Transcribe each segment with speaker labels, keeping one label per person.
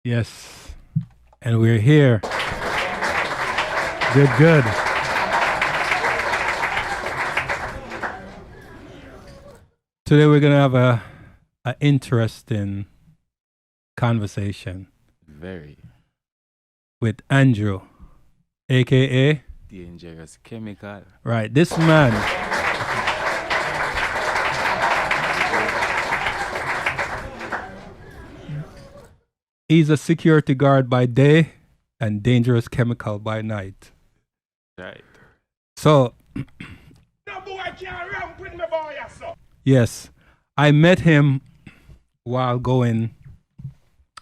Speaker 1: Yes. And we're here. Good, good. Today we're going to have a interesting conversation
Speaker 2: Very
Speaker 1: with Andrew, aka
Speaker 2: dangerous chemical.
Speaker 1: right, this man. He's a security guard by day and dangerous chemical by night.
Speaker 2: Right.
Speaker 1: So,
Speaker 3: No boy can't ramp with me boy, so.
Speaker 1: yes, I met him while going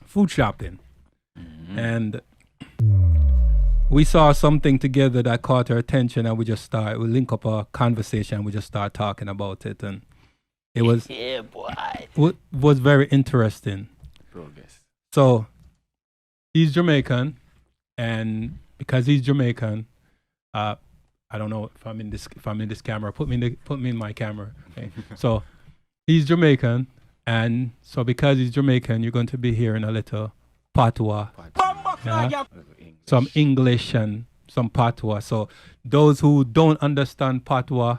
Speaker 1: food shopping. And we saw something together that caught our attention, and we link up a conversation, we just start talking about it, and it was
Speaker 2: Yeah, boy.
Speaker 1: was very interesting.
Speaker 2: Progress.
Speaker 1: So he's Jamaican, and because he's Jamaican, I don't know if I'm in this camera. Put me in my camera. Okay. So he's Jamaican, and so because he's Jamaican, you're going to be hearing a little patois. Yeah? Some English and some patois. So those who don't understand patois,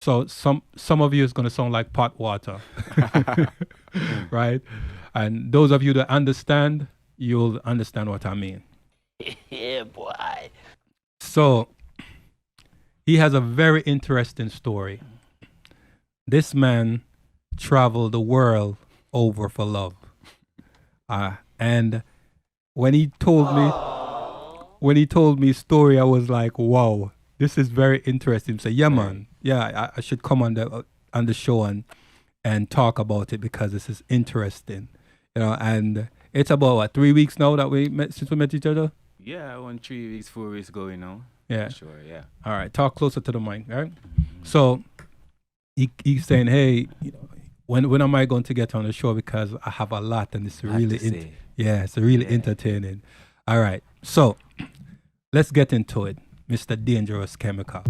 Speaker 1: so some of you is going to sound like pot water, right? And those of you that understand, you'll understand what I mean.
Speaker 2: Yeah, boy.
Speaker 1: So he has a very interesting story. This man traveled the world over for love, and when he told me story, I was like, wow, this is very interesting. So yeah, man, yeah, I should come on the show and talk about it because this is interesting, And it's about what, 3 weeks now that since we met each other.
Speaker 2: Yeah, 3 weeks, 4 weeks going now.
Speaker 1: Yeah,
Speaker 2: Sure, yeah.
Speaker 1: All right, talk closer to the mic, all right? So he's saying, hey, when am I going to get on the show, because I have a lot and it's really it's really entertaining. All right, so let's get into it, Mr. Dangerous Chemical.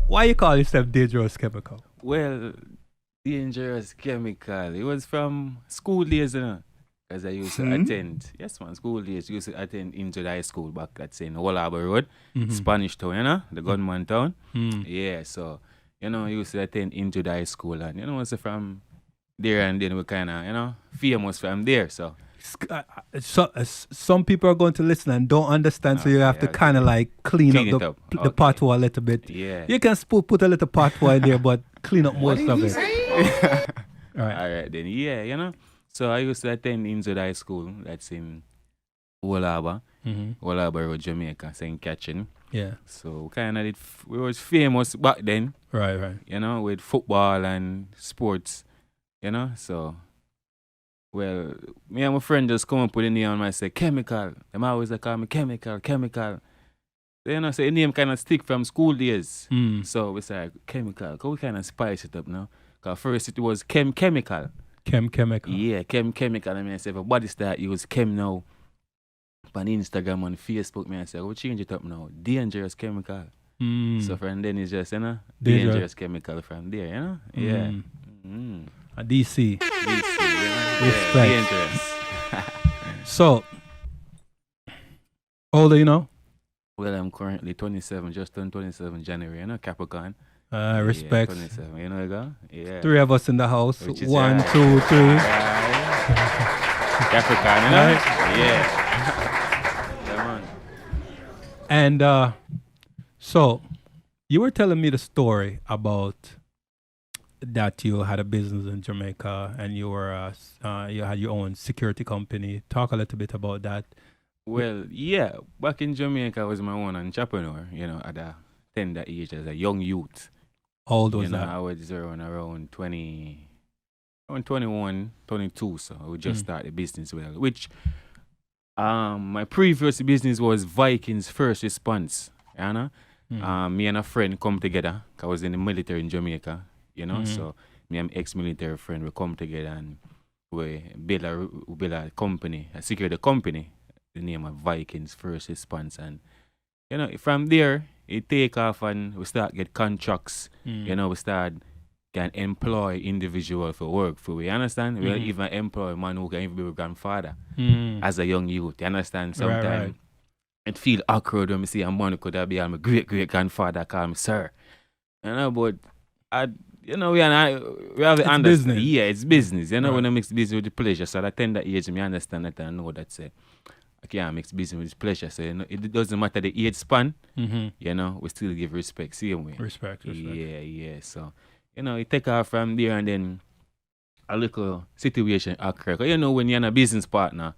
Speaker 1: Why you call yourself Dangerous Chemical?
Speaker 2: Well, dangerous chemical. It was from school days, because I used to attend. Yes, man, school days. Used to attend into the high school back, let's say, in Old Harbour Road, Spanish Town, the gunman town. Yeah, so, I used to attend into the high school, and, so from there and then we kind of, famous from there, so.
Speaker 1: Some people are going to listen and don't understand, so you have to kind of like clean up the patois a little bit.
Speaker 2: Yeah.
Speaker 1: You can put a little patois in there, but clean up most of it.
Speaker 2: All right, then, yeah, So I used to attend into the high school, that's in Old Harbour, Old Harbour Road, Jamaica, St. Catherine.
Speaker 1: Yeah.
Speaker 2: So we was famous back then.
Speaker 1: Right.
Speaker 2: With football and sports, so. Well, me and my friend just come up with a name and I say, Chemical. Them always call me Chemical. So, so the name kind of stick from school days. So we say, Chemical. Because we kind of spice it up now. Because first it was Chemical.
Speaker 1: Chemical.
Speaker 2: Yeah, Chemical. I mean, I say, everybody start use Chem now. On Instagram and Facebook, I say, we change it up now. Dangerous Chemical. So from then it's just, Dangerous Chemical from there, Yeah.
Speaker 1: A DC.
Speaker 2: Respect. Dangerous.
Speaker 1: So, how old are you now?
Speaker 2: Well, I'm currently 27, just turned 27 January, Capricorn.
Speaker 1: Respect.
Speaker 2: Yeah, 27, you go? Yeah.
Speaker 1: 3 of us in the house.
Speaker 2: Which is
Speaker 1: 1,
Speaker 2: right.
Speaker 1: 2, 3.
Speaker 2: Capricorn,
Speaker 1: Right.
Speaker 2: Yeah. Yeah, man.
Speaker 1: And so, you were telling me the story about that you had a business in Jamaica and you were you had your own security company. Talk a little bit about that.
Speaker 2: Well, yeah, back in Jamaica I was my own entrepreneur, at a tender age as a young youth.
Speaker 1: How old was that?
Speaker 2: I was around 21, 22, so I would just start the business which my previous business was Vikings First Response, me and a friend come together. I was in the military in Jamaica. So me and ex-military friend, we come together and we build a company, a security company, the name of Vikings First Response. And, from there, it take off and we start get contracts. We start can employ individual for work for you understand? We'll even employ a man who can even be a grandfather as a young youth. You understand? Sometimes
Speaker 1: right.
Speaker 2: it feel awkward when me see a man could have been my great grandfather call me sir. You know, but we have to understand.
Speaker 1: business.
Speaker 2: Yeah, it's business. You know,
Speaker 1: Right.
Speaker 2: when I mix business with the pleasure. So at that tender age, me understand that I know that say I can't mix business with pleasure. So you know, it doesn't matter the age span. You know, we still give respect. Same way.
Speaker 1: Respect.
Speaker 2: Yeah. So you know, you take off from there and then a little situation occur. 'Cause you know, when you're a business partner,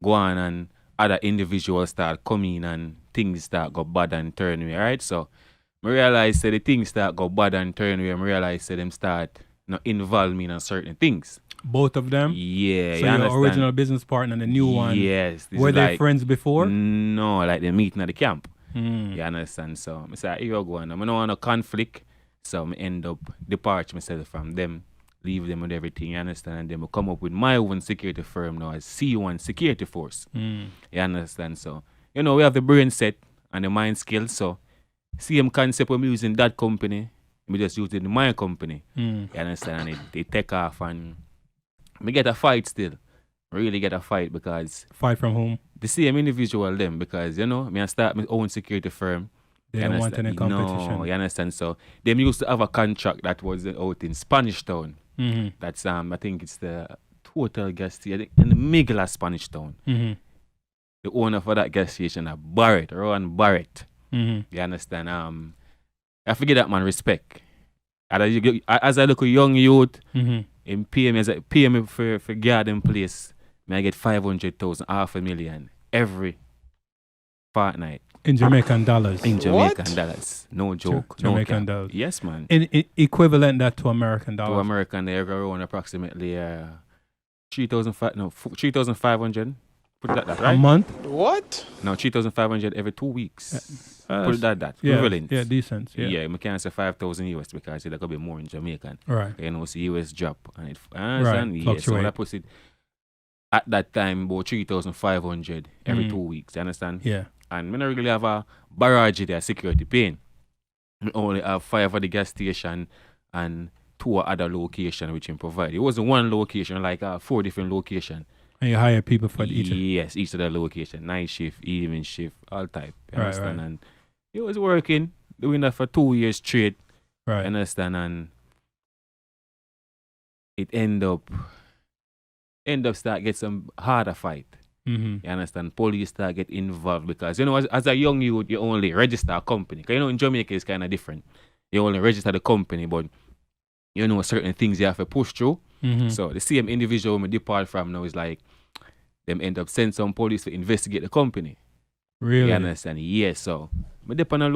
Speaker 2: go on and other individuals start coming and things start go bad and turn away, right? So I realize that the things start go bad and turn away. I realize that them start involve me in certain things.
Speaker 1: Both of them?
Speaker 2: Yeah,
Speaker 1: So
Speaker 2: you
Speaker 1: your
Speaker 2: understand?
Speaker 1: original business partner and the new one,
Speaker 2: Yes. this
Speaker 1: were
Speaker 2: is
Speaker 1: they
Speaker 2: like,
Speaker 1: friends before?
Speaker 2: No, like they meeting at the camp.
Speaker 1: Mm.
Speaker 2: You understand? So I say, here you go. I don't want no conflict. So I end up depart myself from them, leave them with everything, you understand? And then I come up with my own security firm now as C1 Security Force. You understand? So, you know, we have the brain set and the mind skills. So, same concept I'm using that company, we just use it in my company. You understand? And they take off and we get a fight still. Really get a fight because
Speaker 1: Fight from whom?
Speaker 2: the same individual them because, you know, me I start my own security firm.
Speaker 1: They
Speaker 2: You
Speaker 1: don't want
Speaker 2: understand?
Speaker 1: any competition.
Speaker 2: No, you understand? So them used to have a contract that was out in Spanish Town. That's I think it's the total gas station in the middle of Spanish Town. The owner for that gas station is Barrett, Rowan Barrett. You understand? I forget that man respect. As I look a young youth, in pay me for garden place, I get 500,000, $500,000 every fortnight.
Speaker 1: In Jamaican dollars.
Speaker 2: In Jamaican dollars. No joke. No
Speaker 1: Jamaican
Speaker 2: cap.
Speaker 1: dollars.
Speaker 2: Yes, man.
Speaker 1: In equivalent that to American
Speaker 2: To
Speaker 1: dollars.
Speaker 2: American, they go around approximately 3,500. Put that,
Speaker 1: A
Speaker 2: right?
Speaker 1: month?
Speaker 3: What?
Speaker 2: No, 3,500 every 2 weeks. Put it that.
Speaker 1: Yeah,
Speaker 2: Equivalent.
Speaker 1: yeah, decent. Yeah.
Speaker 2: Yeah, I can't say 5,000 US because it could be more in Jamaican.
Speaker 1: Right.
Speaker 2: You know, see US drop. And it, understand?
Speaker 1: Right,
Speaker 2: Yeah, so when
Speaker 1: fluctuate.
Speaker 2: I put it at that time, about 3,500 every 2 weeks. You understand?
Speaker 1: Yeah.
Speaker 2: And we don't really have a barrage there, security paying. We only have 5 at the gas station and 2 other locations which we provide. It wasn't one location, like 4 different locations.
Speaker 1: And you hire people for each.
Speaker 2: Yes, each of the location. Night shift, evening shift, all type. You
Speaker 1: Right,
Speaker 2: understand?
Speaker 1: right.
Speaker 2: And it was working, doing that for 2 years straight.
Speaker 1: Right.
Speaker 2: You understand? And it end up start get some harder fight. You understand? Police start get involved because, you know, as a young youth, you only register a company. 'Cause, you know, in Jamaica, it's kind of different. You only register the company, but, you know, certain things you have to push through. So the same individual we depart from now is like, them end up send some police to investigate the company.
Speaker 1: Really?
Speaker 2: You understand? Yes, so me dep on a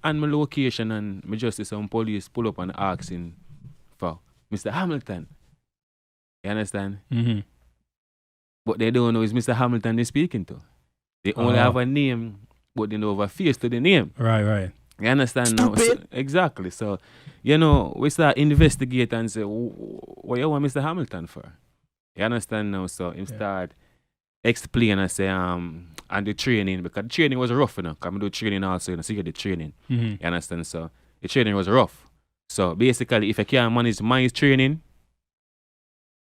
Speaker 2: on my location and me just see some police pull up and asking for Mr. Hamilton. You understand? But they don't know it's Mr. Hamilton they're speaking to. They only have a name, but they don't have a face to the name.
Speaker 1: Right.
Speaker 2: You understand now? So, exactly. So, you know, we start investigate and say, what you want Mr. Hamilton for? You understand now? So him start explain and say, and the training, because the training was rough, you know. Because I do training also, you know, security training. You understand? So the training was rough. So basically, if I can't manage my training,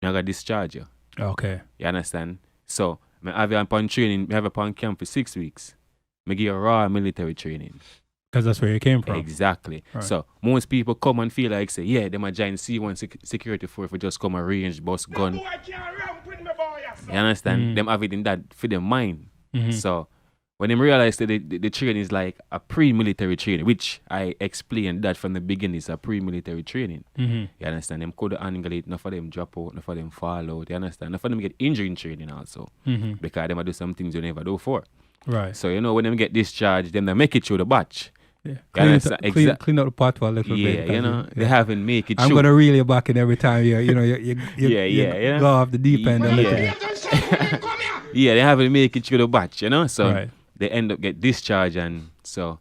Speaker 2: I got discharge you.
Speaker 1: Okay.
Speaker 2: You understand? So I have you upon training, I have upon camp for 6 weeks. I give you raw military training.
Speaker 1: Because that's where you came from.
Speaker 2: Exactly.
Speaker 1: Right.
Speaker 2: So most people come and feel like say, yeah, they might join C1 security force for just come a range, boss gun.
Speaker 3: Boy can't ramp with me, boy.
Speaker 2: You understand? Them have it in that for their mind. So when they realize that the training is like a pre-military training, which I explained that from the beginning is a pre-military training. You understand? Them could angle it, not for them drop out, not for them fall out. You understand? Not for them get injured in training also. Because they might do some things you never do for.
Speaker 1: Right.
Speaker 2: So you know when them get discharged, them they make it through the batch.
Speaker 1: Yeah.
Speaker 2: You
Speaker 1: Clean,
Speaker 2: understand?
Speaker 1: clean up the pot for a little bit.
Speaker 2: Yeah,
Speaker 1: because
Speaker 2: you know, they haven't make it
Speaker 1: I'm
Speaker 2: through.
Speaker 1: gonna reel you back in every time you
Speaker 2: Yeah.
Speaker 1: go off the deep end a little
Speaker 2: Yeah.
Speaker 1: bit.
Speaker 3: Come here.
Speaker 2: Yeah, they haven't make it through the batch, you know. So
Speaker 1: Right.
Speaker 2: they end up get discharged, and so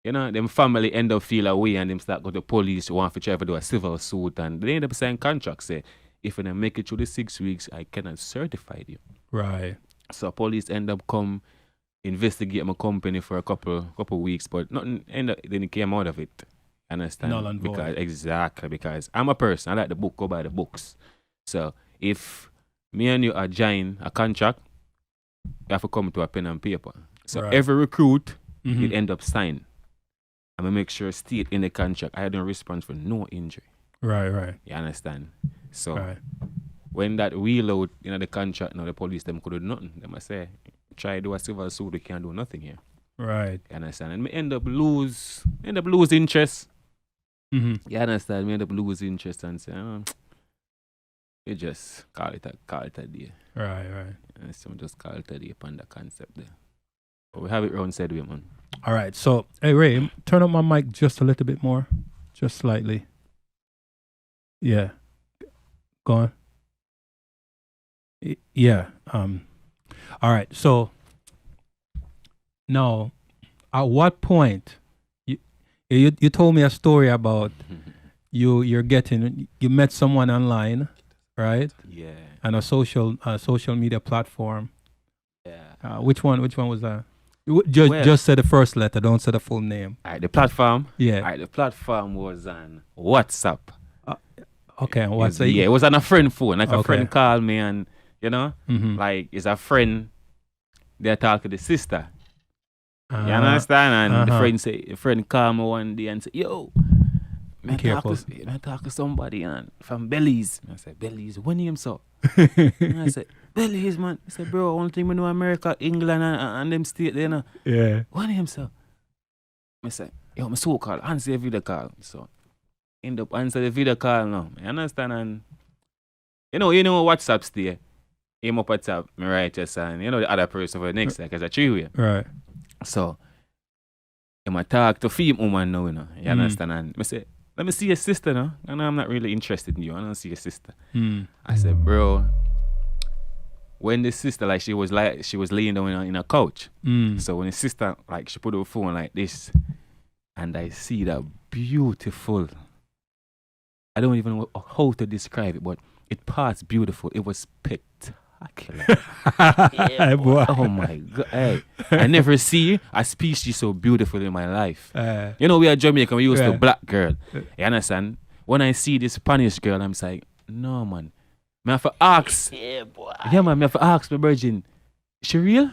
Speaker 2: you know, them family end up feel away and them start go to police, want to try to do a civil suit, and they end up signing contracts say, if you don't make it through the 6 weeks, I cannot certify you.
Speaker 1: Right.
Speaker 2: So police end up come investigate my company for a couple weeks, but nothing then it came out of it. Understand?
Speaker 1: Null and void.
Speaker 2: Because I'm a person. I like the book, go by the books. So if me and you are join a contract, you have to come to a pen and paper. So
Speaker 1: Right.
Speaker 2: every recruit
Speaker 1: Mhm.
Speaker 2: it end up sign. I'm gonna make sure state in the contract I don't respond for no injury.
Speaker 1: Right.
Speaker 2: You understand? So
Speaker 1: Right.
Speaker 2: when that wheel out in the contract, now the police them could do nothing. They must say, try do a civil suit, we can't do nothing here.
Speaker 1: Right.
Speaker 2: You understand? And me end up lose interest.
Speaker 1: Mm-hmm.
Speaker 2: You understand? Me end up lose interest and say, you just call it a day.
Speaker 1: Right.
Speaker 2: And so just call it a day upon the concept there. But we have it round said way, man.
Speaker 1: All right. So, hey Ray, turn up my mic just a little bit more, just slightly. Yeah. Go on. Yeah. All right. So now, at what point you told me a story about you met someone online, right?
Speaker 2: Yeah.
Speaker 1: On a social media platform.
Speaker 2: Yeah.
Speaker 1: Which one was that?
Speaker 2: Well-
Speaker 1: Just say the first letter. Don't say the full name.
Speaker 2: Alright, the platform.
Speaker 1: Yeah.
Speaker 2: Alright, the platform was on WhatsApp.
Speaker 1: Okay. And what's it?
Speaker 2: Yeah, it was on a friend phone. Like a
Speaker 1: Okay.
Speaker 2: friend called me and
Speaker 1: Mm-hmm.
Speaker 2: like it's a friend they talk to the sister. You
Speaker 1: Uh,
Speaker 2: understand? And
Speaker 1: uh-huh.
Speaker 2: the friend called me one day and say, yo,
Speaker 1: Be careful.
Speaker 2: I talk to somebody from Belize. I said, Belize, what name so? And I said, Belize, man. I said, bro, only thing we know America, England and them state there, you know.
Speaker 1: Yeah.
Speaker 2: What name so? I said, yo, my so call, answer the video call. So end up answer the video call now. You understand? And you know WhatsApp's there. Him up at top, me right just and the other person for the next like as a three-way.
Speaker 1: Right.
Speaker 2: So I talk to female woman now, you understand? And I say, let me see your sister now. And I'm not really interested in you. I don't see your sister.
Speaker 1: Mm.
Speaker 2: I said, bro, when the sister she was laying down in a couch.
Speaker 1: Mm.
Speaker 2: So when the sister she put her phone like this, and I see that beautiful. I don't even know how to describe it, but it passed beautiful. It was spectacular.
Speaker 1: Hey, boy.
Speaker 2: Oh my god! Hey, I never see a species so beautiful in my life.
Speaker 1: Uh,
Speaker 2: We are Jamaican. We used to
Speaker 1: Yeah.
Speaker 2: black girl. You understand? When I see this Spanish girl, I'm like, no man. Me have to ask. Yeah man, me have to ask my virgin. She real?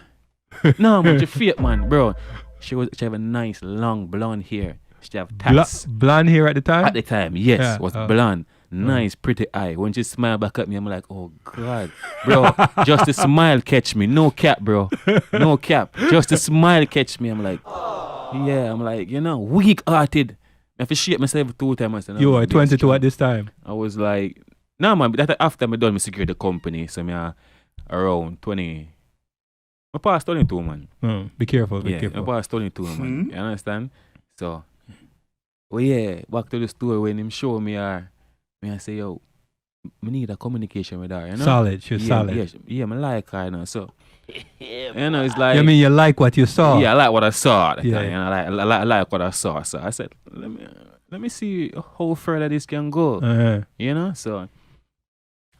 Speaker 2: No man, she fake man, bro. She have a nice long blonde hair. She have tats.
Speaker 1: blonde hair at the time.
Speaker 2: At the time, yes,
Speaker 1: Yeah,
Speaker 2: was
Speaker 1: oh.
Speaker 2: blonde. Nice, pretty eye. When she smile back at me, I'm like, oh God. Bro, just a smile catch me. No cap, bro. No cap. Just a smile catch me. I'm like, yeah, I'm like, weak-hearted. I have to shake myself 2 times.
Speaker 1: You were 22 at this time.
Speaker 2: I was like, nah man, but that after me done me secure the company. So me around 20. My past 22, man.
Speaker 1: Be careful. Be
Speaker 2: Yeah,
Speaker 1: careful.
Speaker 2: my past 22, man. You understand? So, back to the story when him show me her. Me I say, yo, me need a communication with her,
Speaker 1: Solid. She's solid.
Speaker 2: Yeah, me like her, so. It's like.
Speaker 1: I mean, you like what you saw.
Speaker 2: Yeah, I like what I saw at the
Speaker 1: Yeah.
Speaker 2: time. I like what I saw. So I said, let me see how further this can go.
Speaker 1: Uh-huh.
Speaker 2: So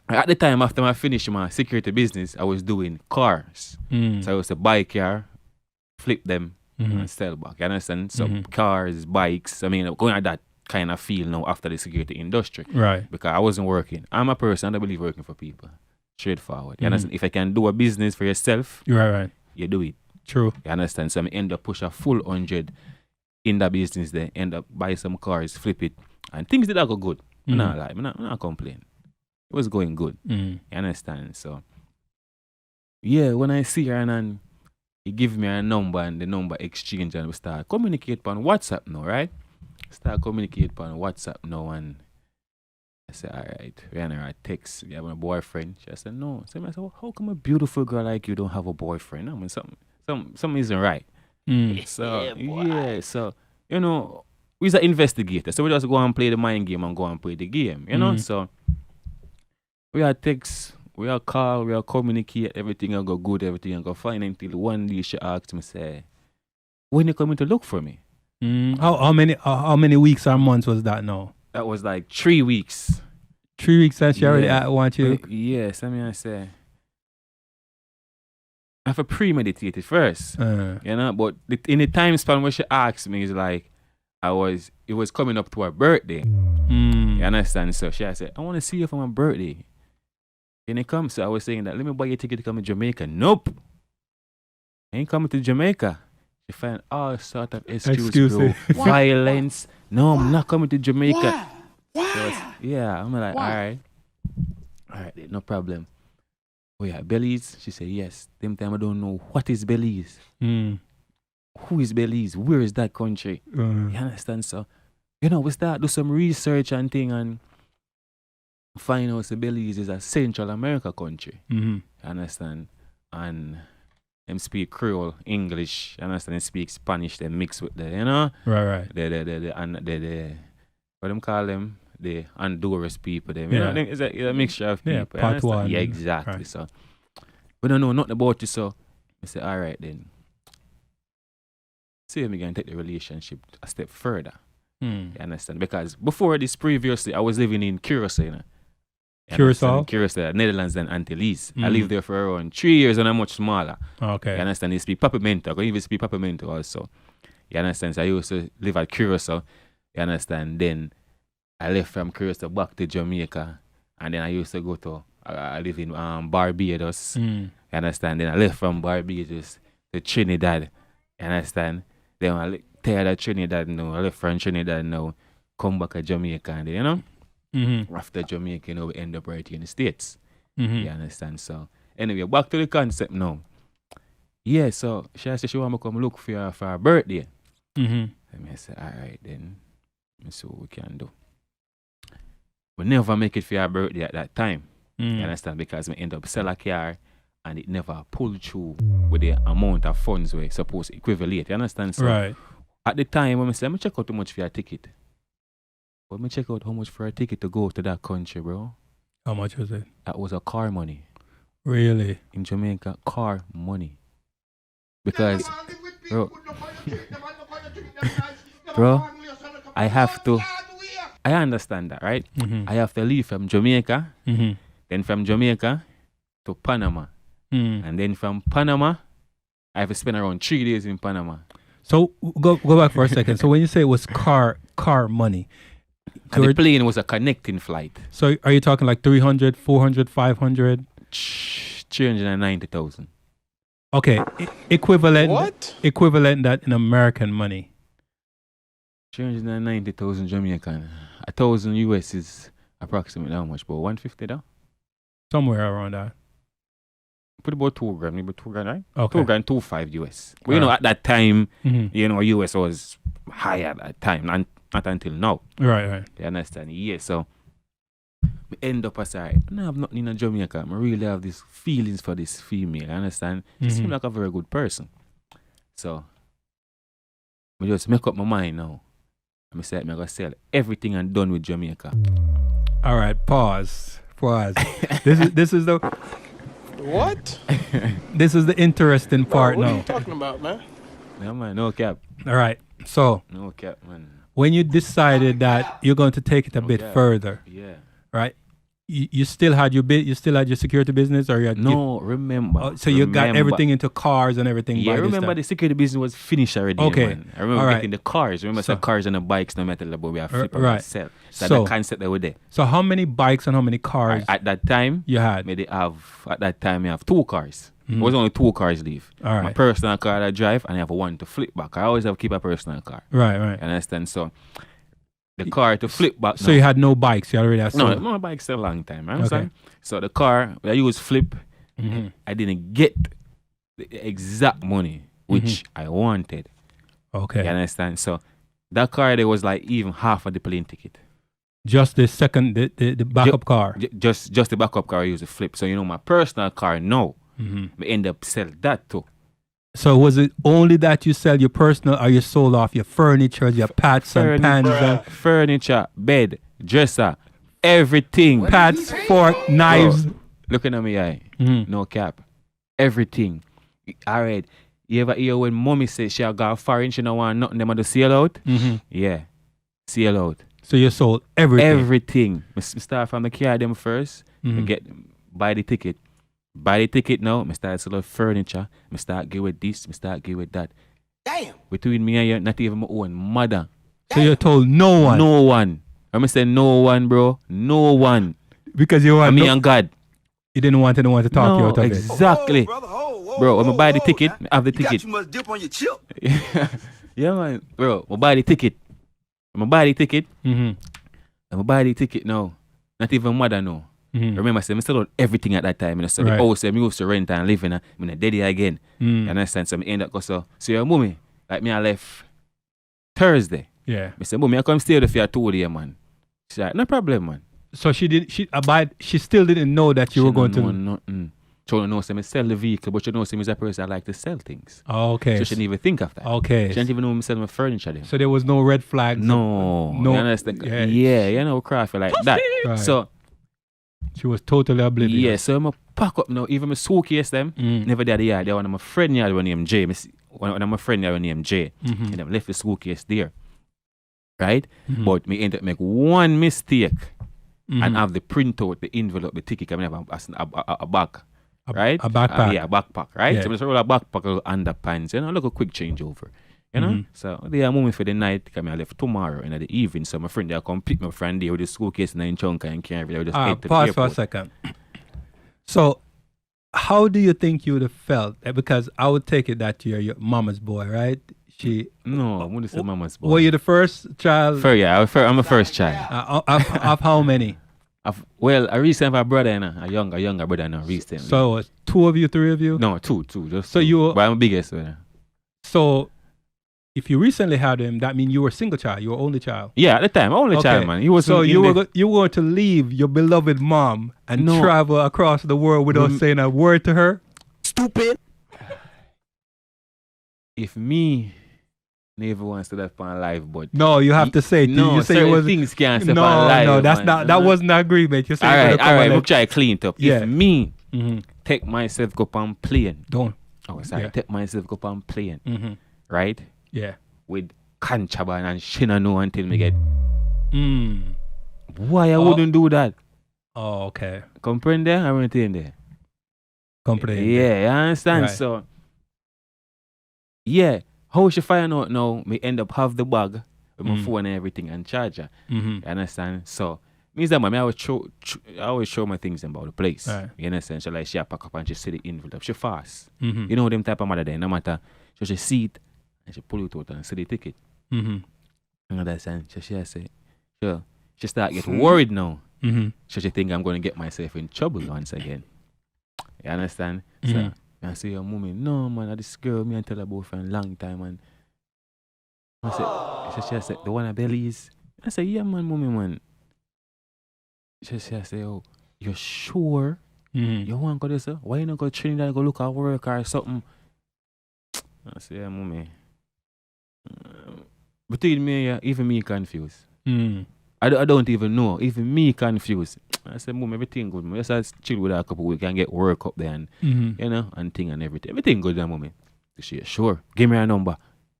Speaker 2: at the time after I finished my security business, I was doing cars.
Speaker 1: Mm.
Speaker 2: So I was to buy car, flip them,
Speaker 1: Mhm.
Speaker 2: and sell back. You understand? So
Speaker 1: Mhm.
Speaker 2: cars, bikes. I mean, going at that kind of feel now after the security industry
Speaker 1: Right.
Speaker 2: because I wasn't working. I'm a person that believe working for people. Straightforward. You
Speaker 1: Mhm.
Speaker 2: understand? If I can do a business for yourself,
Speaker 1: Right.
Speaker 2: you do it.
Speaker 1: True.
Speaker 2: You understand? So I end up push a full 100 in that business there, end up buy some cars, flip it, and things did that go good.
Speaker 1: Mhm.
Speaker 2: I'm not complain. It was going good.
Speaker 1: Mm.
Speaker 2: You understand? So yeah, when I see her and he give me a number and the number exchange and we start communicate on WhatsApp now, right? Start communicate on WhatsApp now and I said, all right, we are a text. You have a boyfriend? She said, no. So I said, well, how come a beautiful girl like you don't have a boyfriend? I mean, something isn't right.
Speaker 1: Mm.
Speaker 2: So, so, we's an investigator. So we just go and play the mind game and go and play the game,
Speaker 1: Mhm.
Speaker 2: So we are text, we are call, we are communicate, everything will go good, everything will go fine until one day she asked me, say, when you coming to look for me?
Speaker 1: Mm. How many weeks or months was that now?
Speaker 2: That was like 3 weeks.
Speaker 1: 3 weeks and she already
Speaker 2: Yeah.
Speaker 1: want you.
Speaker 2: Yes, I say, I have to premeditate it first.
Speaker 1: Uh,
Speaker 2: But in the time span where she asked me, it's like, it was coming up to her birthday.
Speaker 1: Mm.
Speaker 2: You understand? So she said, I want to see you for my birthday. Can you come? So I was saying that, let me buy you a ticket to come to Jamaica. Nope. I ain't coming to Jamaica. She find all sort of excuses, bro. Violence. No, I'm not coming to Jamaica.
Speaker 3: Why?
Speaker 2: Yeah, I'm like,
Speaker 3: Why?
Speaker 2: all right. All right, then, no problem. Oh yeah, Belize? She said, yes. Them time I don't know what is Belize.
Speaker 1: Mm.
Speaker 2: Who is Belize? Where is that country? You understand? So, we start do some research and thing and find out that Belize is a Central America country.
Speaker 1: Mm-hmm.
Speaker 2: You understand? And them speak Creole, English, you understand? They speak Spanish, they mix with the,
Speaker 1: Right.
Speaker 2: the what them call them? The Honduras people, them.
Speaker 1: Yeah.
Speaker 2: It's a mixture of
Speaker 1: Yeah,
Speaker 2: people. you understand?
Speaker 1: patois.
Speaker 2: Yeah, exactly.
Speaker 1: Right.
Speaker 2: So, we don't know nothing about you, so I said, all right then. See if we can take the relationship a step further.
Speaker 1: Mm.
Speaker 2: You understand? Because before this, previously, I was living in Curacao. You
Speaker 1: Curacao?
Speaker 2: understand? Curacao, Netherlands and Antilles. I
Speaker 1: Mm.
Speaker 2: lived there for around 3 years and I'm much smaller.
Speaker 1: Okay.
Speaker 2: You understand? They speak Papamento. I can even speak Papamento also. You understand? So I used to live at Curacao. You understand? Then I left from Curacao back to Jamaica. And then I used to go to, I live in Barbados.
Speaker 1: Mm.
Speaker 2: You understand? Then I left from Barbados to Trinidad. You understand? Then I tired of Trinidad now. I left from Trinidad now. Come back to Jamaica. And then,
Speaker 1: Mm-hmm.
Speaker 2: after Jamaica, we end up right here in the States.
Speaker 1: Mm-hmm.
Speaker 2: You understand? So, anyway, back to the concept now. Yeah, so she said she want me to come look for her birthday.
Speaker 1: Mm-hmm.
Speaker 2: And I said, all right, then. Let's see what we can do. We never make it for her birthday at that time.
Speaker 1: Mm.
Speaker 2: You understand? Because we end up sell a car and it never pulled through with the amount of funds we're supposed to equivalent. You understand? So,
Speaker 1: Right.
Speaker 2: at the time, when I said, check out how much for your ticket. But me check out how much for a ticket to go to that country, bro.
Speaker 1: How much was it?
Speaker 2: That was a car money.
Speaker 1: Really?
Speaker 2: In Jamaica, car money. Because, bro, I have to, I understand that, right?
Speaker 1: Mm-hmm.
Speaker 2: I have to leave from Jamaica,
Speaker 1: Mm-hmm.
Speaker 2: then from Jamaica to Panama.
Speaker 1: Mm.
Speaker 2: And then from Panama, I have to spend around 3 days in Panama.
Speaker 1: So go back for a second. So when you say it was car money,
Speaker 2: And the plane was a connecting flight.
Speaker 1: so are you talking like 300, 400, 500?
Speaker 2: 390,000.
Speaker 1: Okay, equivalent.
Speaker 3: What?
Speaker 1: Equivalent that in American money.
Speaker 2: 390,000 Jamaican. 1,000 US is approximately how much? About 150 though?
Speaker 1: Somewhere around that.
Speaker 2: Put about 2 grand, maybe 2 grand, right?
Speaker 1: Okay.
Speaker 2: 2 grand, 2.5 US. But at that time,
Speaker 1: Mm-hmm.
Speaker 2: US was higher at that time, not until now.
Speaker 1: Right.
Speaker 2: You understand? Yeah, so we end up as I have nothing in Jamaica. I really have these feelings for this female. You understand? She seems like a very good person. So I just make up my mind now. I say I'm gonna sell everything and done with Jamaica.
Speaker 1: All right. Pause. This is the
Speaker 3: What?
Speaker 1: this is the interesting part
Speaker 3: What are
Speaker 1: now.
Speaker 3: you talking about, man?
Speaker 2: No man, no cap.
Speaker 1: All right. So
Speaker 2: No cap, man.
Speaker 1: when you decided that you're going to take it a bit
Speaker 2: Okay.
Speaker 1: further,
Speaker 2: Yeah.
Speaker 1: right? You still had your security business, or you had,
Speaker 2: No, remember.
Speaker 1: so you got
Speaker 2: remember.
Speaker 1: everything into cars and everything.
Speaker 2: Yeah,
Speaker 1: by this
Speaker 2: remember
Speaker 1: time.
Speaker 2: the security business was finished already.
Speaker 1: Okay.
Speaker 2: Man. I remember
Speaker 1: All right.
Speaker 2: getting the cars. Remember
Speaker 1: So-
Speaker 2: the cars and the bikes, no matter what we have flip
Speaker 1: right.
Speaker 2: and sell. So,
Speaker 1: So-
Speaker 2: the concept that were there.
Speaker 1: So how many bikes and how many cars
Speaker 2: At that time,
Speaker 1: you had?
Speaker 2: me have 2 cars.
Speaker 1: Mhm.
Speaker 2: It was only 2 cars leave.
Speaker 1: All
Speaker 2: My
Speaker 1: right.
Speaker 2: personal car that I drive and I have one to flip back. I always have to keep a personal car.
Speaker 1: Right.
Speaker 2: You understand? So the car to flip back.
Speaker 1: So you had no bikes. You already had
Speaker 2: no,
Speaker 1: some.
Speaker 2: my bike's a long time. You
Speaker 1: Okay.
Speaker 2: understand? So the car I use flip.
Speaker 1: Mhm.
Speaker 2: I didn't get the exact money which I wanted.
Speaker 1: Okay.
Speaker 2: You understand? So that car there was like even half of the plane ticket.
Speaker 1: Just the second, the backup car.
Speaker 2: Just the backup car I used to flip. So my personal car now,
Speaker 1: Mm-hmm.
Speaker 2: we end up sell that too.
Speaker 1: So was it only that you sell your personal, or you sold off your furniture, your pots and pans, and
Speaker 2: Furniture, bed, dresser, everything.
Speaker 1: pots, fork, knives?
Speaker 2: Looking at me eye,
Speaker 1: Mhm.
Speaker 2: no cap. Everything. Alright. You ever hear when mommy says she got foreign, she don't want nothing them to sell out?
Speaker 1: Mhm.
Speaker 2: Yeah. Sell out.
Speaker 1: So you sold everything.
Speaker 2: Everything. Me start from the car them first. Me
Speaker 1: Mhm.
Speaker 2: buy the ticket. Buy the ticket now. Me start selling furniture. Me start give with this. Me start give with that.
Speaker 3: Damn.
Speaker 2: Between me and you, not even my own mother
Speaker 1: So you told no one
Speaker 2: No one. I'm say no one, bro. No one.
Speaker 1: because you want
Speaker 2: Me and God.
Speaker 1: you didn't want anyone to talk you out of it.
Speaker 2: Exactly. Bro, when I buy the ticket, I have the ticket.
Speaker 4: You must dip on your chip.
Speaker 2: Yeah, man. Bro, I buy the ticket. I buy the ticket.
Speaker 1: Mm-hmm.
Speaker 2: I buy the ticket now. Not even mother know.
Speaker 1: Mm-hmm.
Speaker 2: Remember, I said, I still out everything at that time. You know, so
Speaker 1: Right.
Speaker 2: the house, I used to rent and live in. I'm a daddy again.
Speaker 1: Mm.
Speaker 2: You understand? So I end up go so your mommy, like me, I left Thursday.
Speaker 1: Yeah.
Speaker 2: I said, mommy, I come stay with you for 2 days, man. She's like, no problem, man.
Speaker 1: So she still didn't know that you were going to.
Speaker 2: Nothing. She don't know, I sell the vehicle, but she knows me as a person I like to sell things.
Speaker 1: Oh, okay.
Speaker 2: So she didn't even think of that.
Speaker 1: Okay.
Speaker 2: She didn't even know me selling my furniture then.
Speaker 1: So there was no red flags.
Speaker 2: No.
Speaker 1: No.
Speaker 2: You understand?
Speaker 1: Yeah.
Speaker 2: Yeah, you know, craft like that.
Speaker 1: Right.
Speaker 2: So,
Speaker 1: She was totally oblivious.
Speaker 2: yeah, so I'm a pack up now. Even my suitcase them,
Speaker 1: Mm.
Speaker 2: never did the yard. One of my friend yard named Jay. One of my friend yard named Jay.
Speaker 1: Mhm.
Speaker 2: And I left the suitcase there. Right?
Speaker 1: Mhm.
Speaker 2: But me end up make one mistake
Speaker 1: Mhm.
Speaker 2: and have the printout, the envelope, the ticket, I mean, have a bag.
Speaker 1: A-
Speaker 2: Right?
Speaker 1: a backpack.
Speaker 2: Yeah, a backpack, right?
Speaker 1: Yeah.
Speaker 2: So I just roll a backpack, a little underpants, you know, look a quick changeover. You know?
Speaker 1: Mhm.
Speaker 2: So they are moving for the night, come I left tomorrow in the evening. So my friend they come pick my friend there with the suitcase and in chunk and carry it. Just head to the
Speaker 1: Pause for a
Speaker 2: airport.
Speaker 1: second. So, how do you think you would have felt? Because I would take it that you're your mama's boy, right? She.
Speaker 2: No, I'm gonna say mama's boy.
Speaker 1: Were you the first child?
Speaker 2: I'm a first child.
Speaker 1: Of how many?
Speaker 2: Well, I recently have a brother, a younger brother now recently.
Speaker 1: So, it was 2 of you, 3 of you?
Speaker 2: no, two, just
Speaker 1: So
Speaker 2: two.
Speaker 1: you-
Speaker 2: But I'm the biggest one.
Speaker 1: So, if you recently had him, that means you were a single child. You were only child.
Speaker 2: Yeah, at the time, only child, man. He was
Speaker 1: So you were going to leave your beloved mom and
Speaker 2: No.
Speaker 1: travel across the world without saying a word to her?
Speaker 4: Stupid.
Speaker 2: If me never wants to left on live, but
Speaker 1: No, you have to say.
Speaker 2: no,
Speaker 1: you say
Speaker 2: certain
Speaker 1: it was
Speaker 2: things can't step
Speaker 1: no,
Speaker 2: on live.
Speaker 1: no. That's
Speaker 2: man.
Speaker 1: not. That wasn't an agreement. You say
Speaker 2: All right. We'll try to clean it up.
Speaker 1: Yeah.
Speaker 2: If me
Speaker 1: Mm-hmm.
Speaker 2: take myself go on plane,
Speaker 1: Don't.
Speaker 2: oh sorry,
Speaker 1: Yeah.
Speaker 2: take myself go on plane,
Speaker 1: Mm-hmm.
Speaker 2: right?
Speaker 1: Yeah.
Speaker 2: With contraband and shit I know until me get.
Speaker 1: Mm.
Speaker 2: Why I
Speaker 1: Oh.
Speaker 2: wouldn't do that?
Speaker 1: Oh, okay.
Speaker 2: Comprende? I went in there.
Speaker 1: Comprehend.
Speaker 2: Yeah, you understand?
Speaker 1: Right.
Speaker 2: So, yeah, how she find out now? Me end up have the bag with my phone and everything and charger.
Speaker 1: Mm-hmm.
Speaker 2: You understand? So, means that man, I always show my things about the place.
Speaker 1: Right.
Speaker 2: You understand? So like she a pack up and she see the envelope. She fast.
Speaker 1: Mm-hmm.
Speaker 2: You know them type of mother there. No matter. So she see it and she pull it out and see the ticket.
Speaker 1: Mm-hmm.
Speaker 2: You understand? So she say, sure. She start get worried now.
Speaker 1: Mm-hmm.
Speaker 2: So she think I'm going to get myself in trouble once again. You understand? So
Speaker 1: Mhm.
Speaker 2: I say, your mommy, no man, this girl me and tell her about for a long time and I said, she said, the one at Belly's. I said, yeah man, mommy man. She said, oh, you sure?
Speaker 1: Mm-hmm.
Speaker 2: You want to go this? Why you not go to Trinidad go look at work or something? I said, yeah, mommy. Between me, yeah, even me confused.
Speaker 1: Mm-hmm.
Speaker 2: I don't even know. Even me confused. I said, mom, everything good, man. Just chill with her a couple weeks and get work up there and,
Speaker 1: Mm-hmm.
Speaker 2: you know, and thing and everything. Everything good there, mommy. She said, sure. Give me her number.